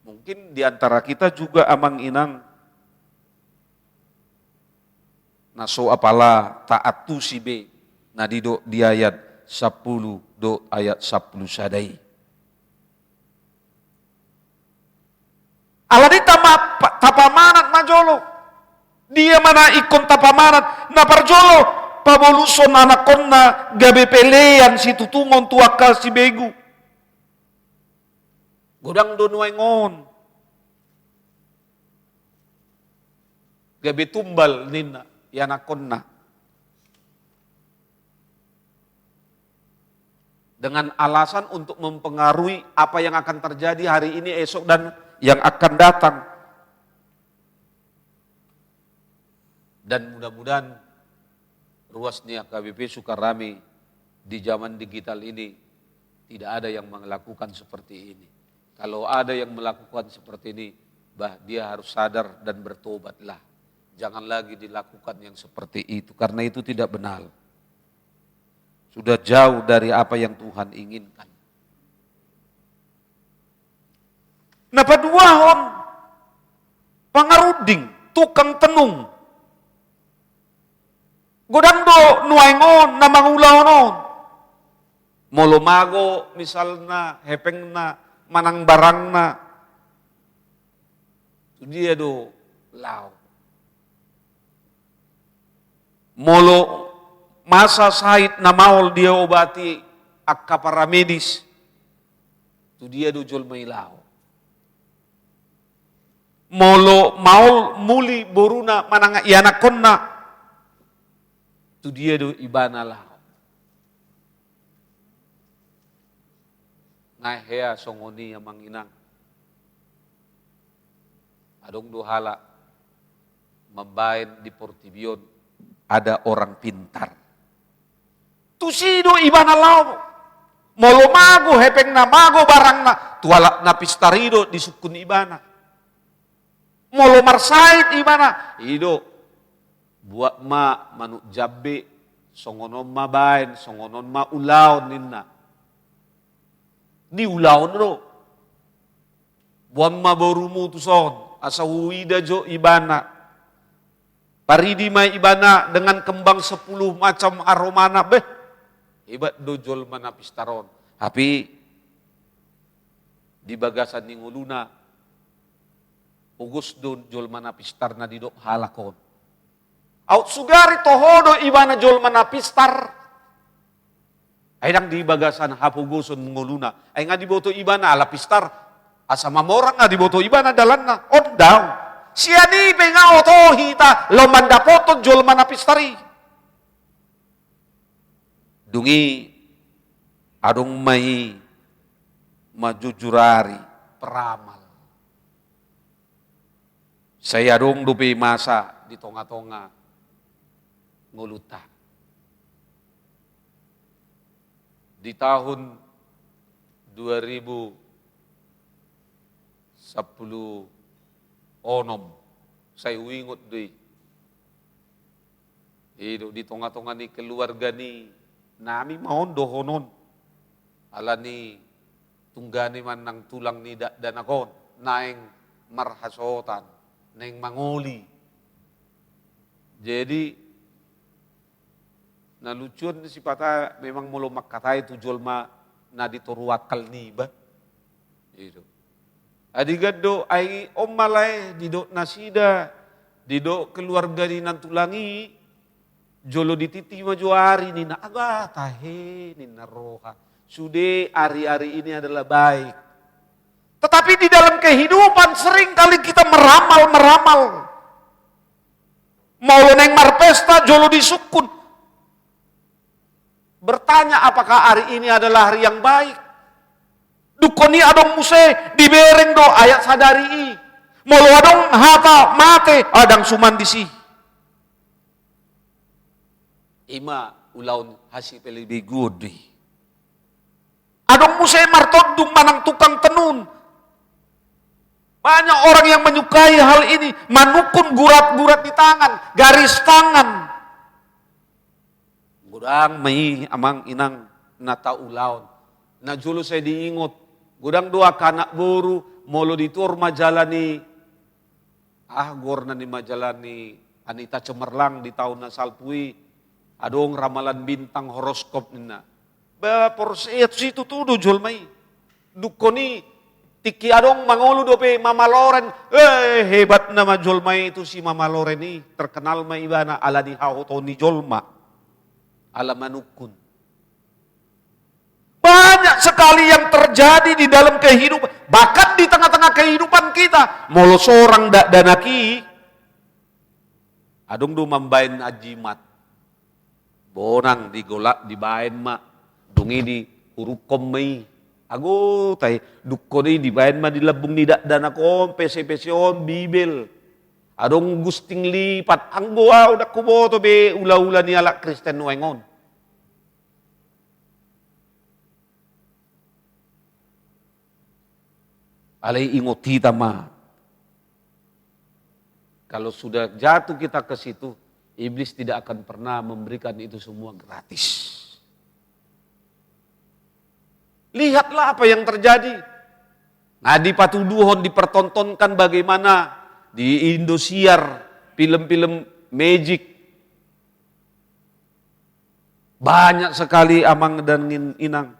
[SPEAKER 3] Mungkin di antara kita juga amang inang naso apala taat tu si be nadido di ayat 10 do ayat 10 sadai. Aladi tapamanat majolo. Dia mana ikon tapamanat na parjolo paboluson anakon na gabe pelean si tutungon tuaka si begu. Godang donuengon. Gabe tumbal nina yanakon na. Dengan alasan untuk mempengaruhi apa yang akan terjadi hari ini, esok, dan yang akan datang. Dan mudah-mudahan ruasnya KBP Sukarami di zaman digital ini tidak ada yang melakukan seperti ini. Kalau ada yang melakukan seperti ini, dia harus sadar dan bertobatlah. Jangan lagi dilakukan yang seperti itu, karena itu tidak benar. Sudah jauh dari apa yang Tuhan inginkan. Napaduahon, pangaruding, tukang tenung. Godando nuaingon na mangulaonon. Molomago misalna, hepeng na, manang barang na. Dia do lao. Molo masa sahid na maol dia obati akka para medis. Tu dia do jol mailao. Molo maol muli boruna mananga ianakon na. Tu dia do ibana lao. Ngai hea songoni yang manginang. Adong dohala membain di Portibion ada orang pintar. Tusido ibana lao. Molo mago hepeng na mago barang na tuala na pistarido di sukun ibana. Molo marsait ibana ido buat ma manuk jabe songonon ma bain songonon ma ulaon ninna. Di ulaon ro. Buat ma borumu tuson asa huida jo ibana. Paridi mai ibana dengan kembang 10 macam aromana beh. Ibat dojol mana pistaron. Tapi di bagasan ni nguluna ugus dojol mana pistar na didok halakon. Out sugari tohodo ibana jol mana pistar. Aidang di bagasan hapugusun nguluna. Ay nga diboto ibana ala pistar. Asa mamorang nga diboto ibana dalan na. On down. Siya ni nga oto hita lomanda koton jol mana pistari. Dungi adong may majujurari peramal. Saya dong dupi masa di tonga-tonga nguluta. Di tahun 2010 onom saya wingot deh. Di tonga-tonga ni keluarga ni nami maon dohonon. Ala ni tunggani man ng tulang ni danakon. Naeng marhasotan. Naeng mangoli. Jadi nalucuan si pata memang mulu makkatai tu jolma na ditoruakal ni ba. Itu. Adigado ay omalay dido nasida dido keluarga ni nantulangi jolo dititi majuari ni na aga tahe ni naroha. Sude hari-hari ini adalah baik. Tetapi di dalam kehidupan sering kali kita meramal-meramal. Mau neng marpesta jolo disukun. Bertanya apakah hari ini adalah hari yang baik. Dukoni adong muse dibereng do ayat sadari. Molo adong hata mate adang suman disi. Ima ulaun hasi lebih gudi. Adong muse martodung manang tukang tenun. Banyak orang yang menyukai hal ini. Manukun gurat-gurat di tangan. Garis tangan. Gudang may amang inang nataulaon. Na julo saya diingot. Gudang dua kanak buru. Molo ditur majalani. Gor na ni majalani. Anita Cemerlang di tahun na salpui. Adong ramalan bintang horoskop nina. Porsiat situ tudo jol may. Dukoni. Tiki adong mangolu dope Mama Loren. Hebat na majolma itu si Mama Loren ni. Terkenal ma ibana ala di hahoto ni jolma. Ala manukun. Banyak sekali yang terjadi di dalam kehidupan. Bahkan di tengah-tengah kehidupan kita. Molo sorang danaki. Adong do mambain ajimat. Bonang digolak dibain ma. Dungi di urukom may. Ago tay dukko ni dibayan ma dilabung ni danakon pese-peseon bibel. Adong gusting lipat anggo udah kuboto be ula-ula ni ala Kristen wengon. Alay ingot kita ma. Kalau sudah jatuh kita ke situ, iblis tidak akan pernah memberikan itu semua gratis. Lihatlah apa yang terjadi. Nah di Patuduhon dipertontonkan bagaimana di Indosiar film-film magic. Banyak sekali amang dan inang.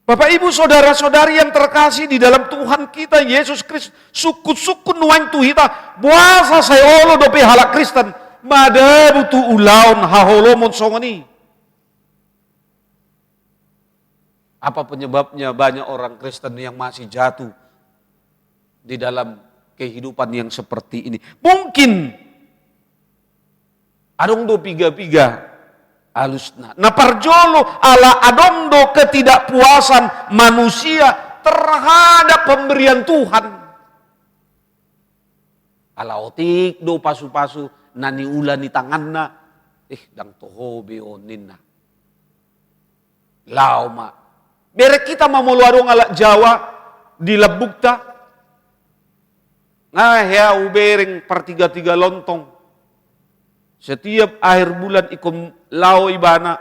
[SPEAKER 3] Bapak Ibu saudara-saudari yang terkasih di dalam Tuhan kita Yesus Kristus, suku-suku nuang tuhita, buasa sayolo dope halak Kristen, mada butu ulaun haholomon songoni. Apa penyebabnya banyak orang Kristen yang masih jatuh di dalam kehidupan yang seperti ini? Mungkin adong do piga-piga alusna. Nah parjolo ala adondo ketidakpuasan manusia terhadap pemberian Tuhan. Ala otik do pasu-pasu nani ulan ni tanganna. Dang toho beoninna. Lauma. Bere kita mamulu adong ala Jawa di Lebukta. Nah ya ubereng pertiga-tiga lontong. Setiap akhir bulan ikom lao ibana.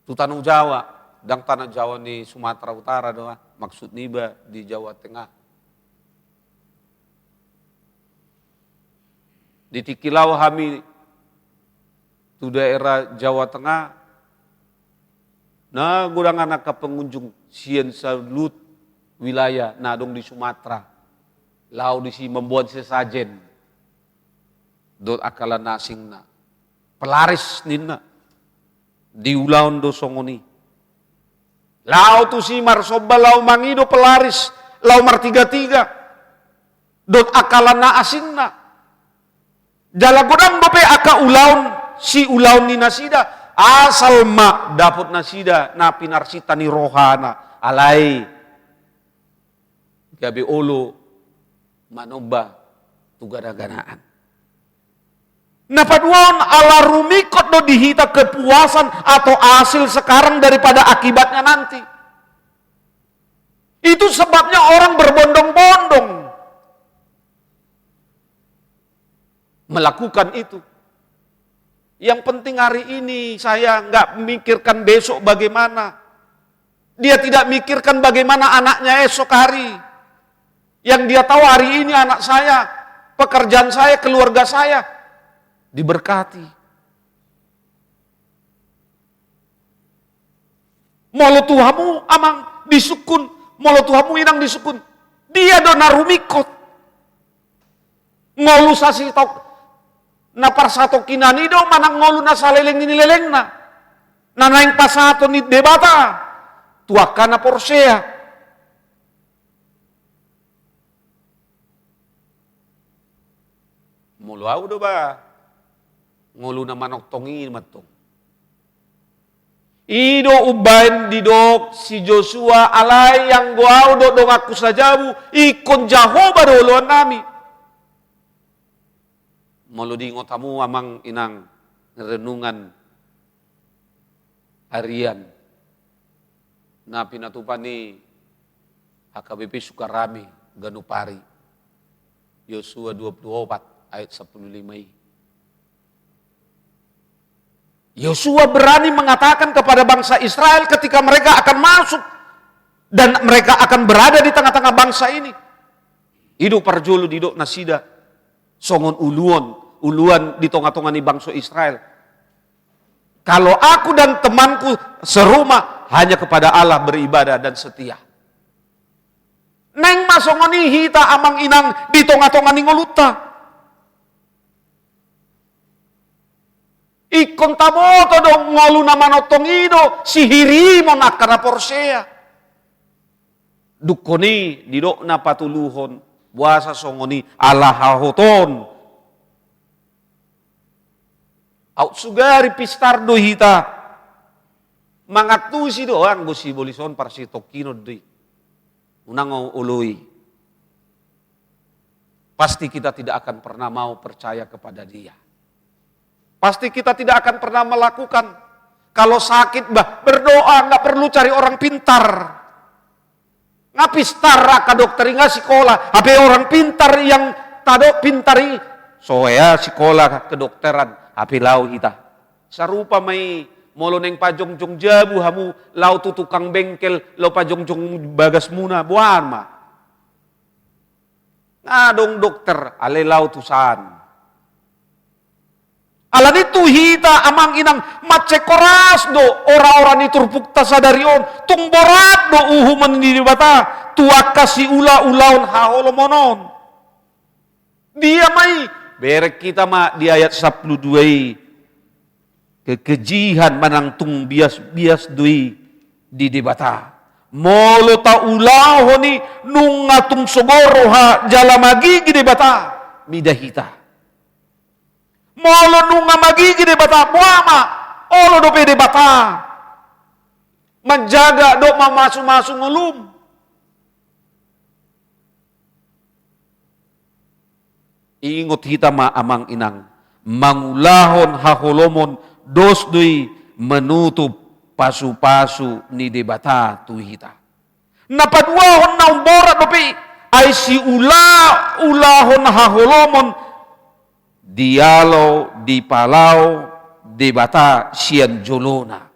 [SPEAKER 3] Itu tanah Jawa. Dan tanah Jawa di Sumatera Utara doa. Maksud niba di Jawa Tengah. Di Tikilau kami. Itu daerah Jawa Tengah. Nah gudang anak ke pengunjung. Sien salut wilayah. Nadong di Sumatera. Lau di si membuat sesajen. Dot akalan nasing na. Pelaris nina. Diulaun do songoni. Lau tu si marsoba lau mangido pelaris. Lau martiga-tiga. Dot akalan na asing na. Jalagodang dope aka ulaun. Si ulaun ni nasida. Asal mak dapot nasida. Na pinarsita ni rohana. Alay. Gabi olo. Manoba. Tugada-ganaan. Napaduan ala rumikot do dihita kepuasan atau hasil sekarang daripada akibatnya nanti. Itu sebabnya orang berbondong-bondong melakukan itu. Yang penting hari ini saya nggak memikirkan besok bagaimana. Dia tidak mikirkan bagaimana anaknya esok hari. Yang dia tahu hari ini anak saya, pekerjaan saya, keluarga saya diberkati. Molo Tuhamu amang disukun, molo Tuhamu inang disukun. Dia do narumikot. Ngolu sasi tok napar sato kinani do manang ngolu na saleleng ni leleng na. Nanaing pasato ni debata. Tuakana porsea. Molo au do ba? Ngulu na manok tongi matong. Ido ubain didok si Joshua alay yang guau do dong aku sajabu ikon Jehovah doluan nami. Molo di ngotamu amang inang renungan harian. Na pinatupan ni HKBP Sukarami Ganupari. Yosua 24 ayat 15. Yosua berani mengatakan kepada bangsa Israel ketika mereka akan masuk dan mereka akan berada di tengah-tengah bangsa ini. Hidup parjulu didok nasida songon uluan di tengah-tengah ni bangsa Israel. Kalau aku dan temanku serumah hanya kepada Allah beribadah dan setia. Neng masongoni hita amang inang di tengah-tengah ni ngoluta. Ikon tamoto dong ngolu nama notong ido sihiri mon akara porsea. Dukoni didok na patuluhon buasa songoni ala hahoton. Out sugari pistardo hita. Mangatusi doang gusi bolison parsi tokino di. Unangului. Pasti kita tidak akan pernah mau percaya kepada dia. Pasti kita tidak akan pernah melakukan. Kalau sakit, berdoa, nggak perlu cari orang pintar. Ngapi setara ka dokter nggak sekolah. Tapi orang pintar yang tado pintari. Soya sekolah kedokteran. Tapi lau kita. Sarupa may molo neng pajong-jong jabu hamu lau tu tukang bengkel lau pajong-jong bagas muna buan ma. Ngadong dokter ale lau tusan. Alan itu hita amang inang mace koras do orang-orang itu turpuk tasadarion tung borat do uhuman di bata tua kasih ula-ulaun haholomonon. Dia mai berek kita ma di ayat 12 kekejihan manang tung bias dui di debata. Molo ta ulahoni nungatung sogoro ha jalamagi di debata midahita. Molo nunga magigi de bata muama olo do pede bata menjaga do mamasu-masu ngulum. Ingot kita ma amang inang mangulahon haholomon dos dui menutup pasu-pasu ni de bata tu hita. Napaduahon na umborat do pe ay si ulahon haholomon dialau di palau di bata sian jolona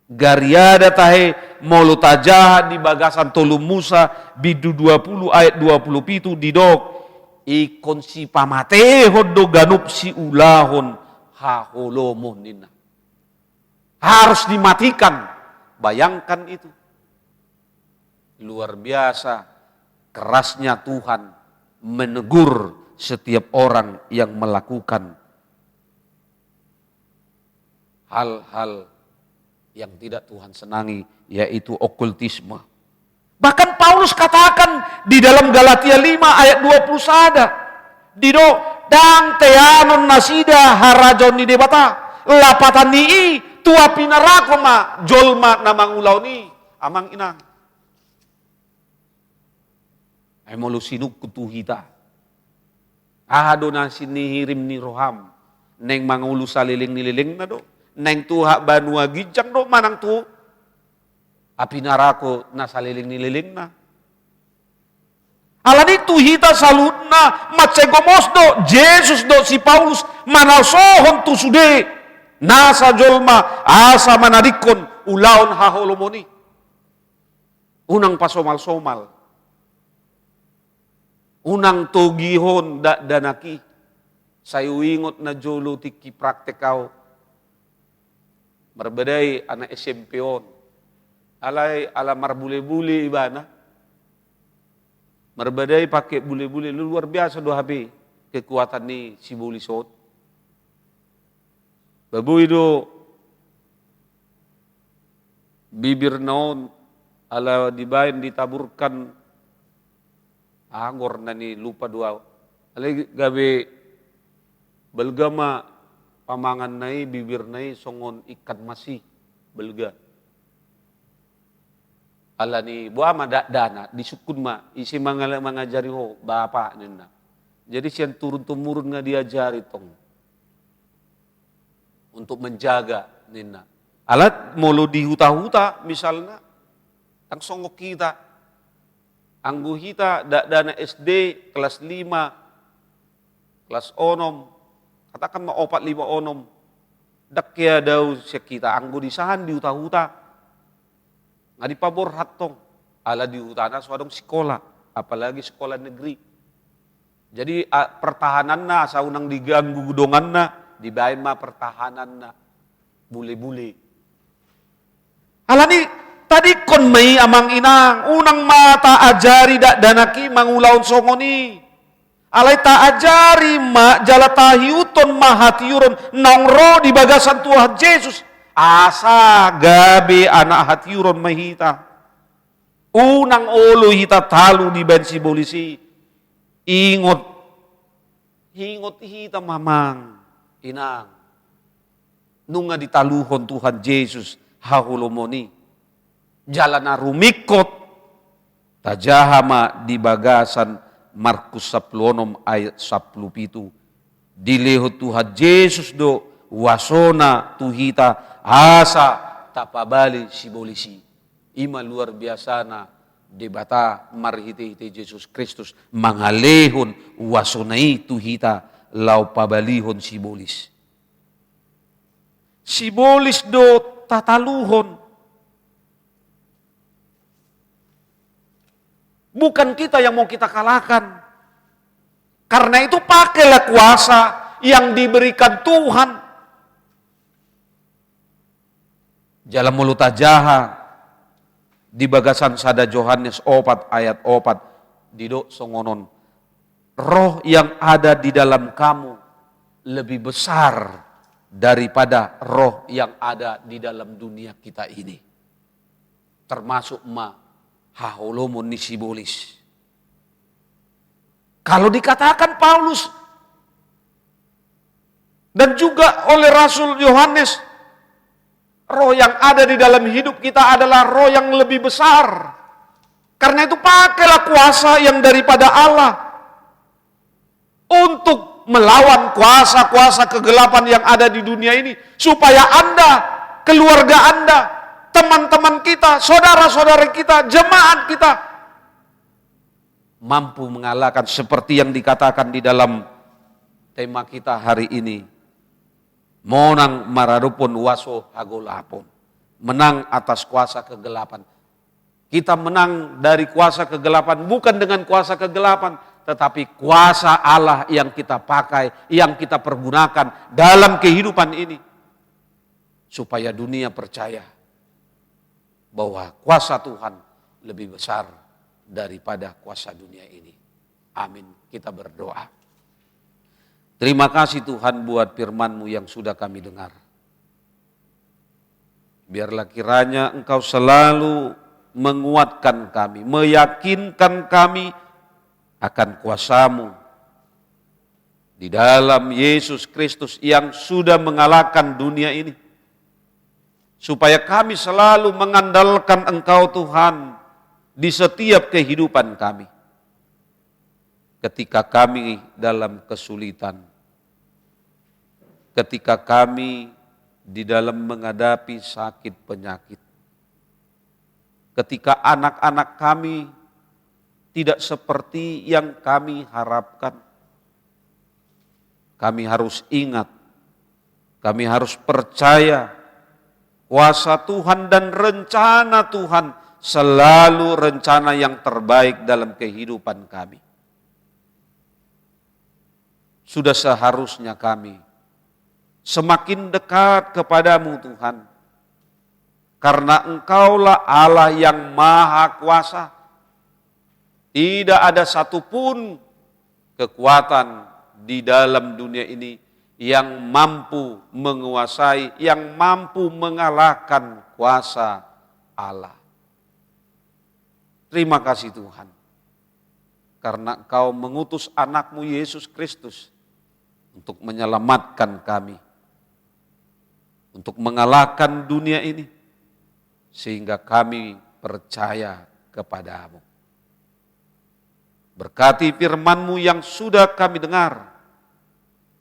[SPEAKER 3] gariada tahe molo tajaha di bagasan tolu Musa bidu 20 ayat 27 di dok ikon si pamate hodo ganup si ulahon haholomon nina harus dimatikan. Bayangkan itu luar biasa kerasnya Tuhan menegur setiap orang yang melakukan hal-hal yang tidak Tuhan senangi, yaitu okultisme. Bahkan Paulus katakan di dalam Galatia 5 ayat 20 sada, dido dang teanon nasida harajon ni debata lapatan ni tua pinarako ma jolma namang ulaw ni amang inang. Ay molu sinuk kutuhita. Ahado na sinihirim ni roham. Neng mangulu saliling-nililing na do. Neng tuha banua gijang do manang tu. Api narako na saliling-nililing na. Alani tuhita saludna matsegomos do. Jesus do si Paulus manasohon tu sude. Nasa jolma asa manadikon ulaon haholomoni. Unang pasomal-somal. Unang togihon danaki sayo ingot na jolo tiki praktikaw marbaday ana SMP-on alay ala marbule-bule ibana marbaday pakai bule-bule luar biasa do habe kekuatan ni si bulisot baboy do bibir naon ala dibayan ditaburkan angor na ni lupa dua. Alay gabi belgama pamangan nai bibir nai songon ikat masih belga. Ala ni buah ma dana disukun ma isi mangajari ho bapak nena. Jadi sian turun temurun nga diajari tong untuk menjaga nena. Alat molo di huta-huta misalnya tang songok kita anggu hita dana SD kelas 5 kelas 6 katakan ma 4 5 6 dak ya daw siya kita anggu disahan di huta-huta nga di pabor hatong ala di hutana swadong sekolah apalagi sekolah negeri jadi pertahanan na asa unang diganggu gudongan na dibayin ma pertahanan na bule-bule alani tadi kon may amang inang, unang mata ajari danaki mangulaon songoni. Alay ta ajari ma jalatahiuton mahatiuron nongro di bagasan Tuhan Yesus. Asa gabi anak hatiuron mahita. Unang olo hita talu di bensi bolisi. Ingot hita mamang inang. Nunga ditaluhon Tuhan Yesus hahulomoni. Jalan na rumikot tajahama di bagasan Markus 10 ayat 17 dilihot Tuhan Yesus do wasona tuhita asa tapabali si bolisi ima luar biasa na debata marhite-hite Yesus Kristus mangalehon wasonai tuhita lau pabalihon si bolis do tataluhon. Bukan kita yang mau kita kalahkan. Karena itu pakailah kuasa yang diberikan Tuhan Jalan mulut jaha di bagasan sada Yohanes 4 ayat 4 didok songonon. Roh yang ada di dalam kamu lebih besar daripada roh yang ada di dalam dunia kita ini. Termasuk haholomun nisibolis. Kalau dikatakan Paulus dan juga oleh Rasul Yohanes, roh yang ada di dalam hidup kita adalah roh yang lebih besar. Karena itu pakailah kuasa yang daripada Allah untuk melawan kuasa-kuasa kegelapan yang ada di dunia ini. Supaya Anda, keluarga Anda, teman-teman kita, saudara-saudara kita, jemaat kita mampu mengalahkan seperti yang dikatakan di dalam tema kita hari ini. Monang mararupun waso hagolapun. Menang atas kuasa kegelapan. Kita menang dari kuasa kegelapan bukan dengan kuasa kegelapan, tetapi kuasa Allah yang kita pakai, yang kita pergunakan dalam kehidupan ini. Supaya dunia percaya bahwa kuasa Tuhan lebih besar daripada kuasa dunia ini. Amin. Kita berdoa. Terima kasih Tuhan buat firman-Mu yang sudah kami dengar. Biarlah kiranya Engkau selalu menguatkan kami, meyakinkan kami akan kuasa-Mu di dalam Yesus Kristus yang sudah mengalahkan dunia ini. Supaya kami selalu mengandalkan Engkau Tuhan di setiap kehidupan kami. Ketika kami dalam kesulitan, ketika kami di dalam menghadapi sakit penyakit, ketika anak-anak kami tidak seperti yang kami harapkan, kami harus ingat, kami harus percaya kuasa Tuhan dan rencana Tuhan selalu rencana yang terbaik dalam kehidupan kami. Sudah seharusnya kami semakin dekat kepadamu Tuhan. Karena Engkaulah Allah yang maha kuasa. Tidak ada satupun kekuatan di dalam dunia ini yang mampu menguasai, yang mampu mengalahkan kuasa Allah. Terima kasih Tuhan. Karena Engkau mengutus anak-Mu Yesus Kristus untuk menyelamatkan kami, untuk mengalahkan dunia ini, sehingga kami percaya kepadamu. Berkati firman-Mu yang sudah kami dengar,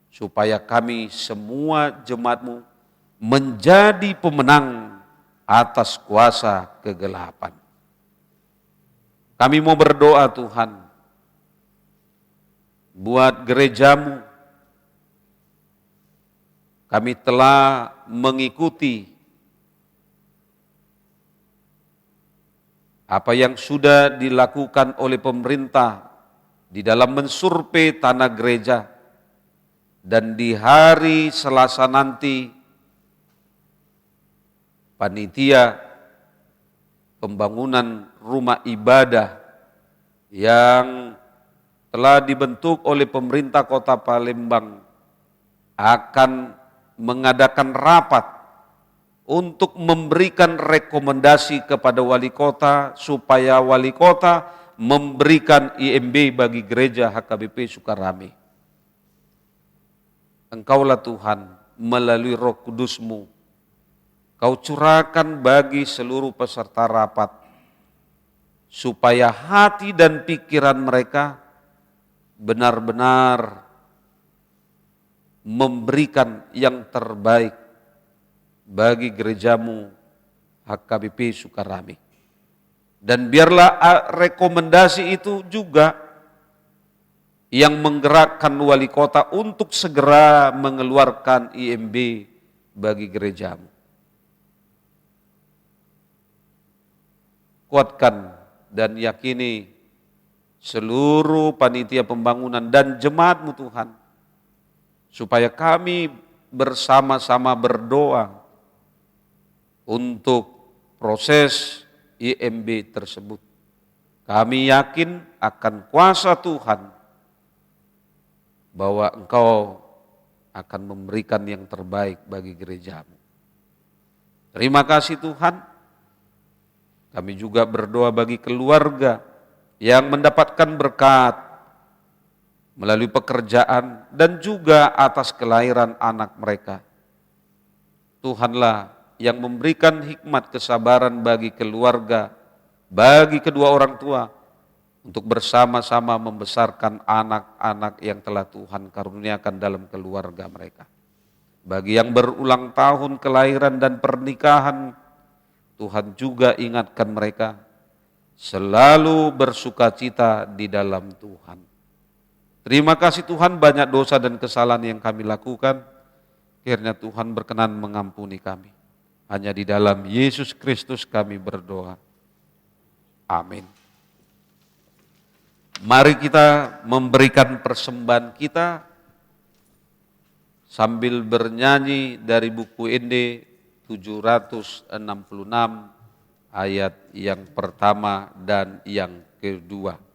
[SPEAKER 3] supaya kami semua jemaat-Mu menjadi pemenang atas kuasa kegelapan. Kami mau berdoa Tuhan, buat gereja-Mu. Kami telah mengikuti apa yang sudah dilakukan oleh pemerintah di dalam mensurvei tanah gereja, dan di hari Selasa nanti panitia pembangunan rumah ibadah yang telah dibentuk oleh pemerintah Kota Palembang akan mengadakan rapat untuk memberikan rekomendasi kepada wali kota supaya wali kota memberikan IMB bagi gereja HKBP Sukarame. Engkaulah Tuhan melalui Roh Kudus-Mu, Kau curahkan bagi seluruh peserta rapat supaya hati dan pikiran mereka benar-benar memberikan yang terbaik bagi gereja-Mu HKBP Sukarame. Dan biarlah rekomendasi itu juga yang menggerakkan wali kota untuk segera mengeluarkan IMB bagi gereja-Mu. Kuatkan dan yakini seluruh panitia pembangunan dan jemaat-Mu Tuhan, supaya kami bersama-sama berdoa untuk proses IMB tersebut. Kami yakin akan kuasa Tuhan bahwa Engkau akan memberikan yang terbaik bagi gerejamu. Terima kasih Tuhan. Kami juga berdoa bagi keluarga yang mendapatkan berkat melalui pekerjaan dan juga atas kelahiran anak mereka. Tuhanlah yang memberikan hikmat kesabaran bagi keluarga, bagi kedua orang tua, untuk bersama-sama membesarkan anak-anak yang telah Tuhan karuniakan dalam keluarga mereka. Bagi yang berulang tahun kelahiran dan pernikahan, Tuhan juga ingatkan mereka selalu bersukacita di dalam Tuhan. Terima kasih Tuhan, banyak dosa dan kesalahan yang kami lakukan, kiranya Tuhan berkenan mengampuni kami. Hanya di dalam Yesus Kristus kami berdoa. Amin. Mari kita memberikan persembahan kita sambil bernyanyi dari buku ND 766 ayat yang pertama dan yang kedua.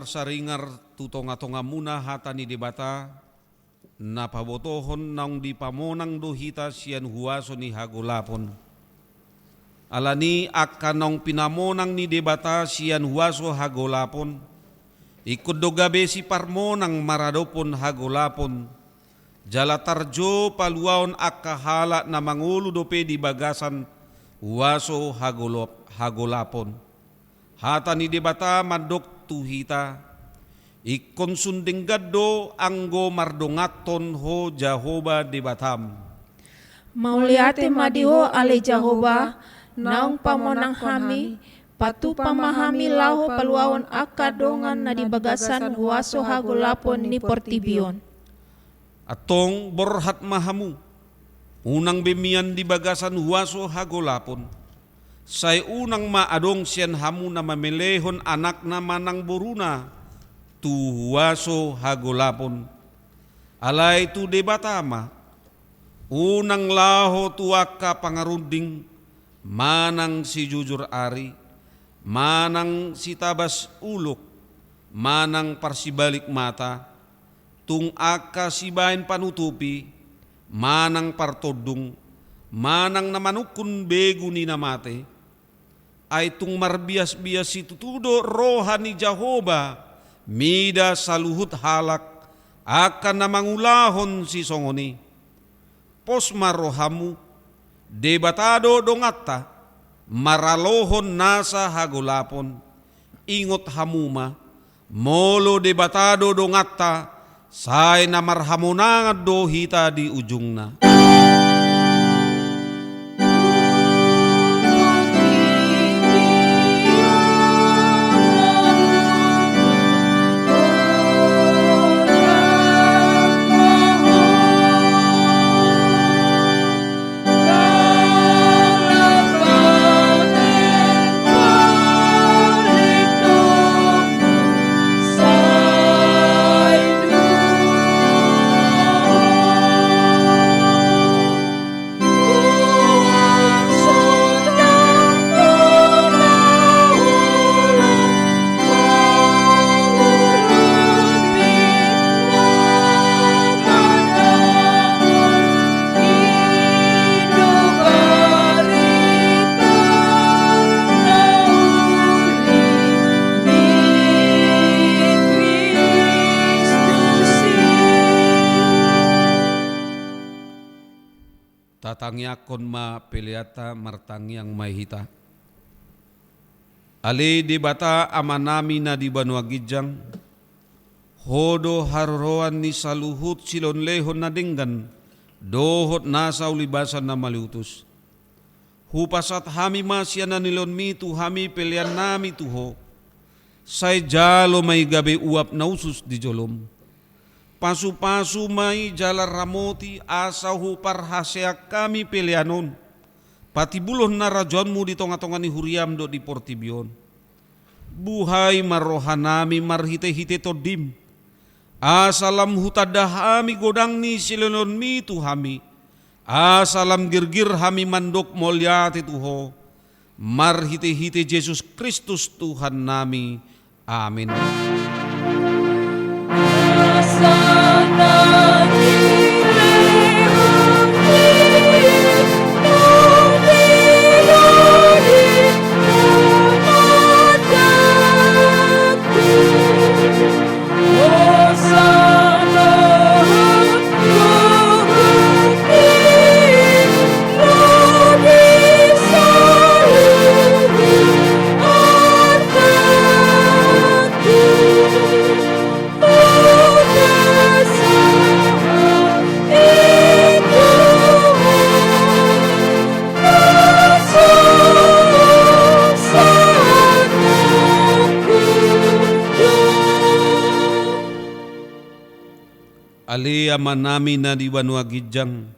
[SPEAKER 4] Saringar tutonga-tonga muna hatani debata na pabotohon naung di pamonang dohita sian huaso ni hagolapon. Alani akan naung pinamonang ni debata sian huaso hagolapon. Ikut dogabe si parmonang maradopon hagolapon. Jala tarjo paluaon akahala na mangulu dope di bagasan huaso hagolapon. Hatani debata madok tuhita ikon sunding gaddo anggo mardongaton ho Jahoba de Batam.
[SPEAKER 2] Mauliate madiho ale Jahoba, naung pamonang kami, patu pamahami laho paluaon akadongan na dibagasan huaso hagolapon ni Portibion.
[SPEAKER 4] Atong borhat mahamu, unang bemian dibagasan huaso hagolapon. Say unang maadong siyan hamu na mamelehon anak na manang boruna, tu huaso hagolapon. Alay tu debatama, unang laho tuaka pangarunding, manang si jujur ari, manang si tabas ulok, manang parsibalik mata, tung aka sibain panutupi, manang partodung, manang namanukun begu ni namate, ay tung marbias-bias si tutudo rohani Jahoba, mida saluhut halak, akan namangulahon si songoni. posma rohamu, debatado dongata, maralohon nasa hagolapon, ingot hamuma, molo debatado dongata, say namarhamonangad do hita di ujungna. Tatangyakon ma peliata martangyang mahita. Ali di bata amanami na di banwa gijang, hodo haruroan ni saluhut silon lehon na dinggan, dohot nasa ulibasan na maliutus. Hupasat hami masya na nilon mi tu hami pelian nami tuho, say jalo may gabi uap na usus di jolom. Pasu-pasu may jala ramoti asa hupar haseak kami pelianon. Patibulon na rajonmu di tonga-tonga ni huriam do di portibion. Buhay marohanami marhite-hite todim. Asalam hutadah ami godang ni silenon mi tu hami. Asalam girgir hami mandok molyati tuho. Marhite-hite Yesus Kristus Tuhan nami. Amin. Ali amanami na di banwa gijang,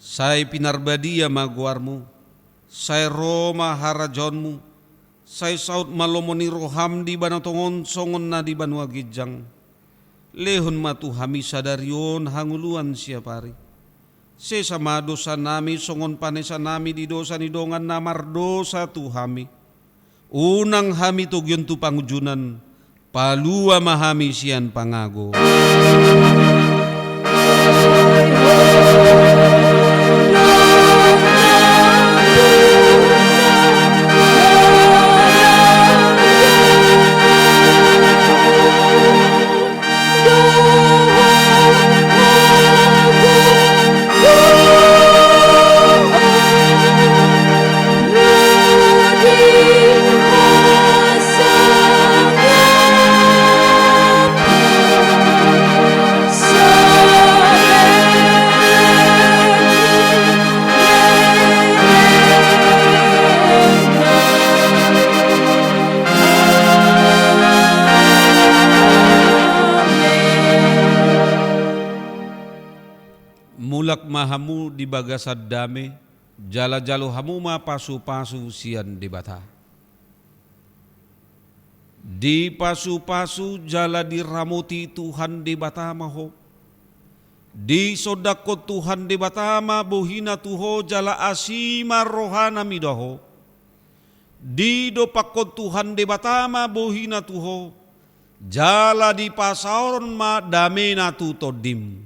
[SPEAKER 4] say pinarbadia maguarmu, say Roma harajonmu, say saut malomoni roham di banatongon songon na di banwa gijang, lehon matu hami sadarion hanguluan siapari. Se sama dosa nami songon panesa nami di dosa ni dongan namar dosa tu hami. Unang hami tugyon tu pangujunan, palua mahami sian pangago. Mulak mahamu di bagasad dame, jala-jalo hamu ma pasu-pasu sian di bata. Di pasu-pasu jala di ramoti Tuhan di bata maho. Di sodako Tuhan di bata ma bohina tuho jala asima rohana midaho. Di dopakot Tuhan di bata ma bohina tuho jala di pasauron ma dame na tutodim.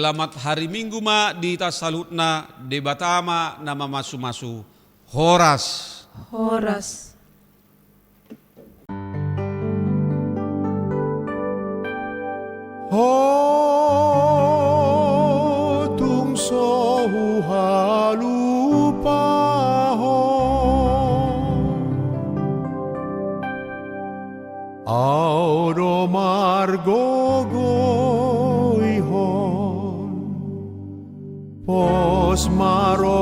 [SPEAKER 4] Selamat hari Minggu ma di tasalutna debatama nama masu-masu Horas.
[SPEAKER 2] Horas.
[SPEAKER 5] Tung so halupaho Audo margogoihon Pos maro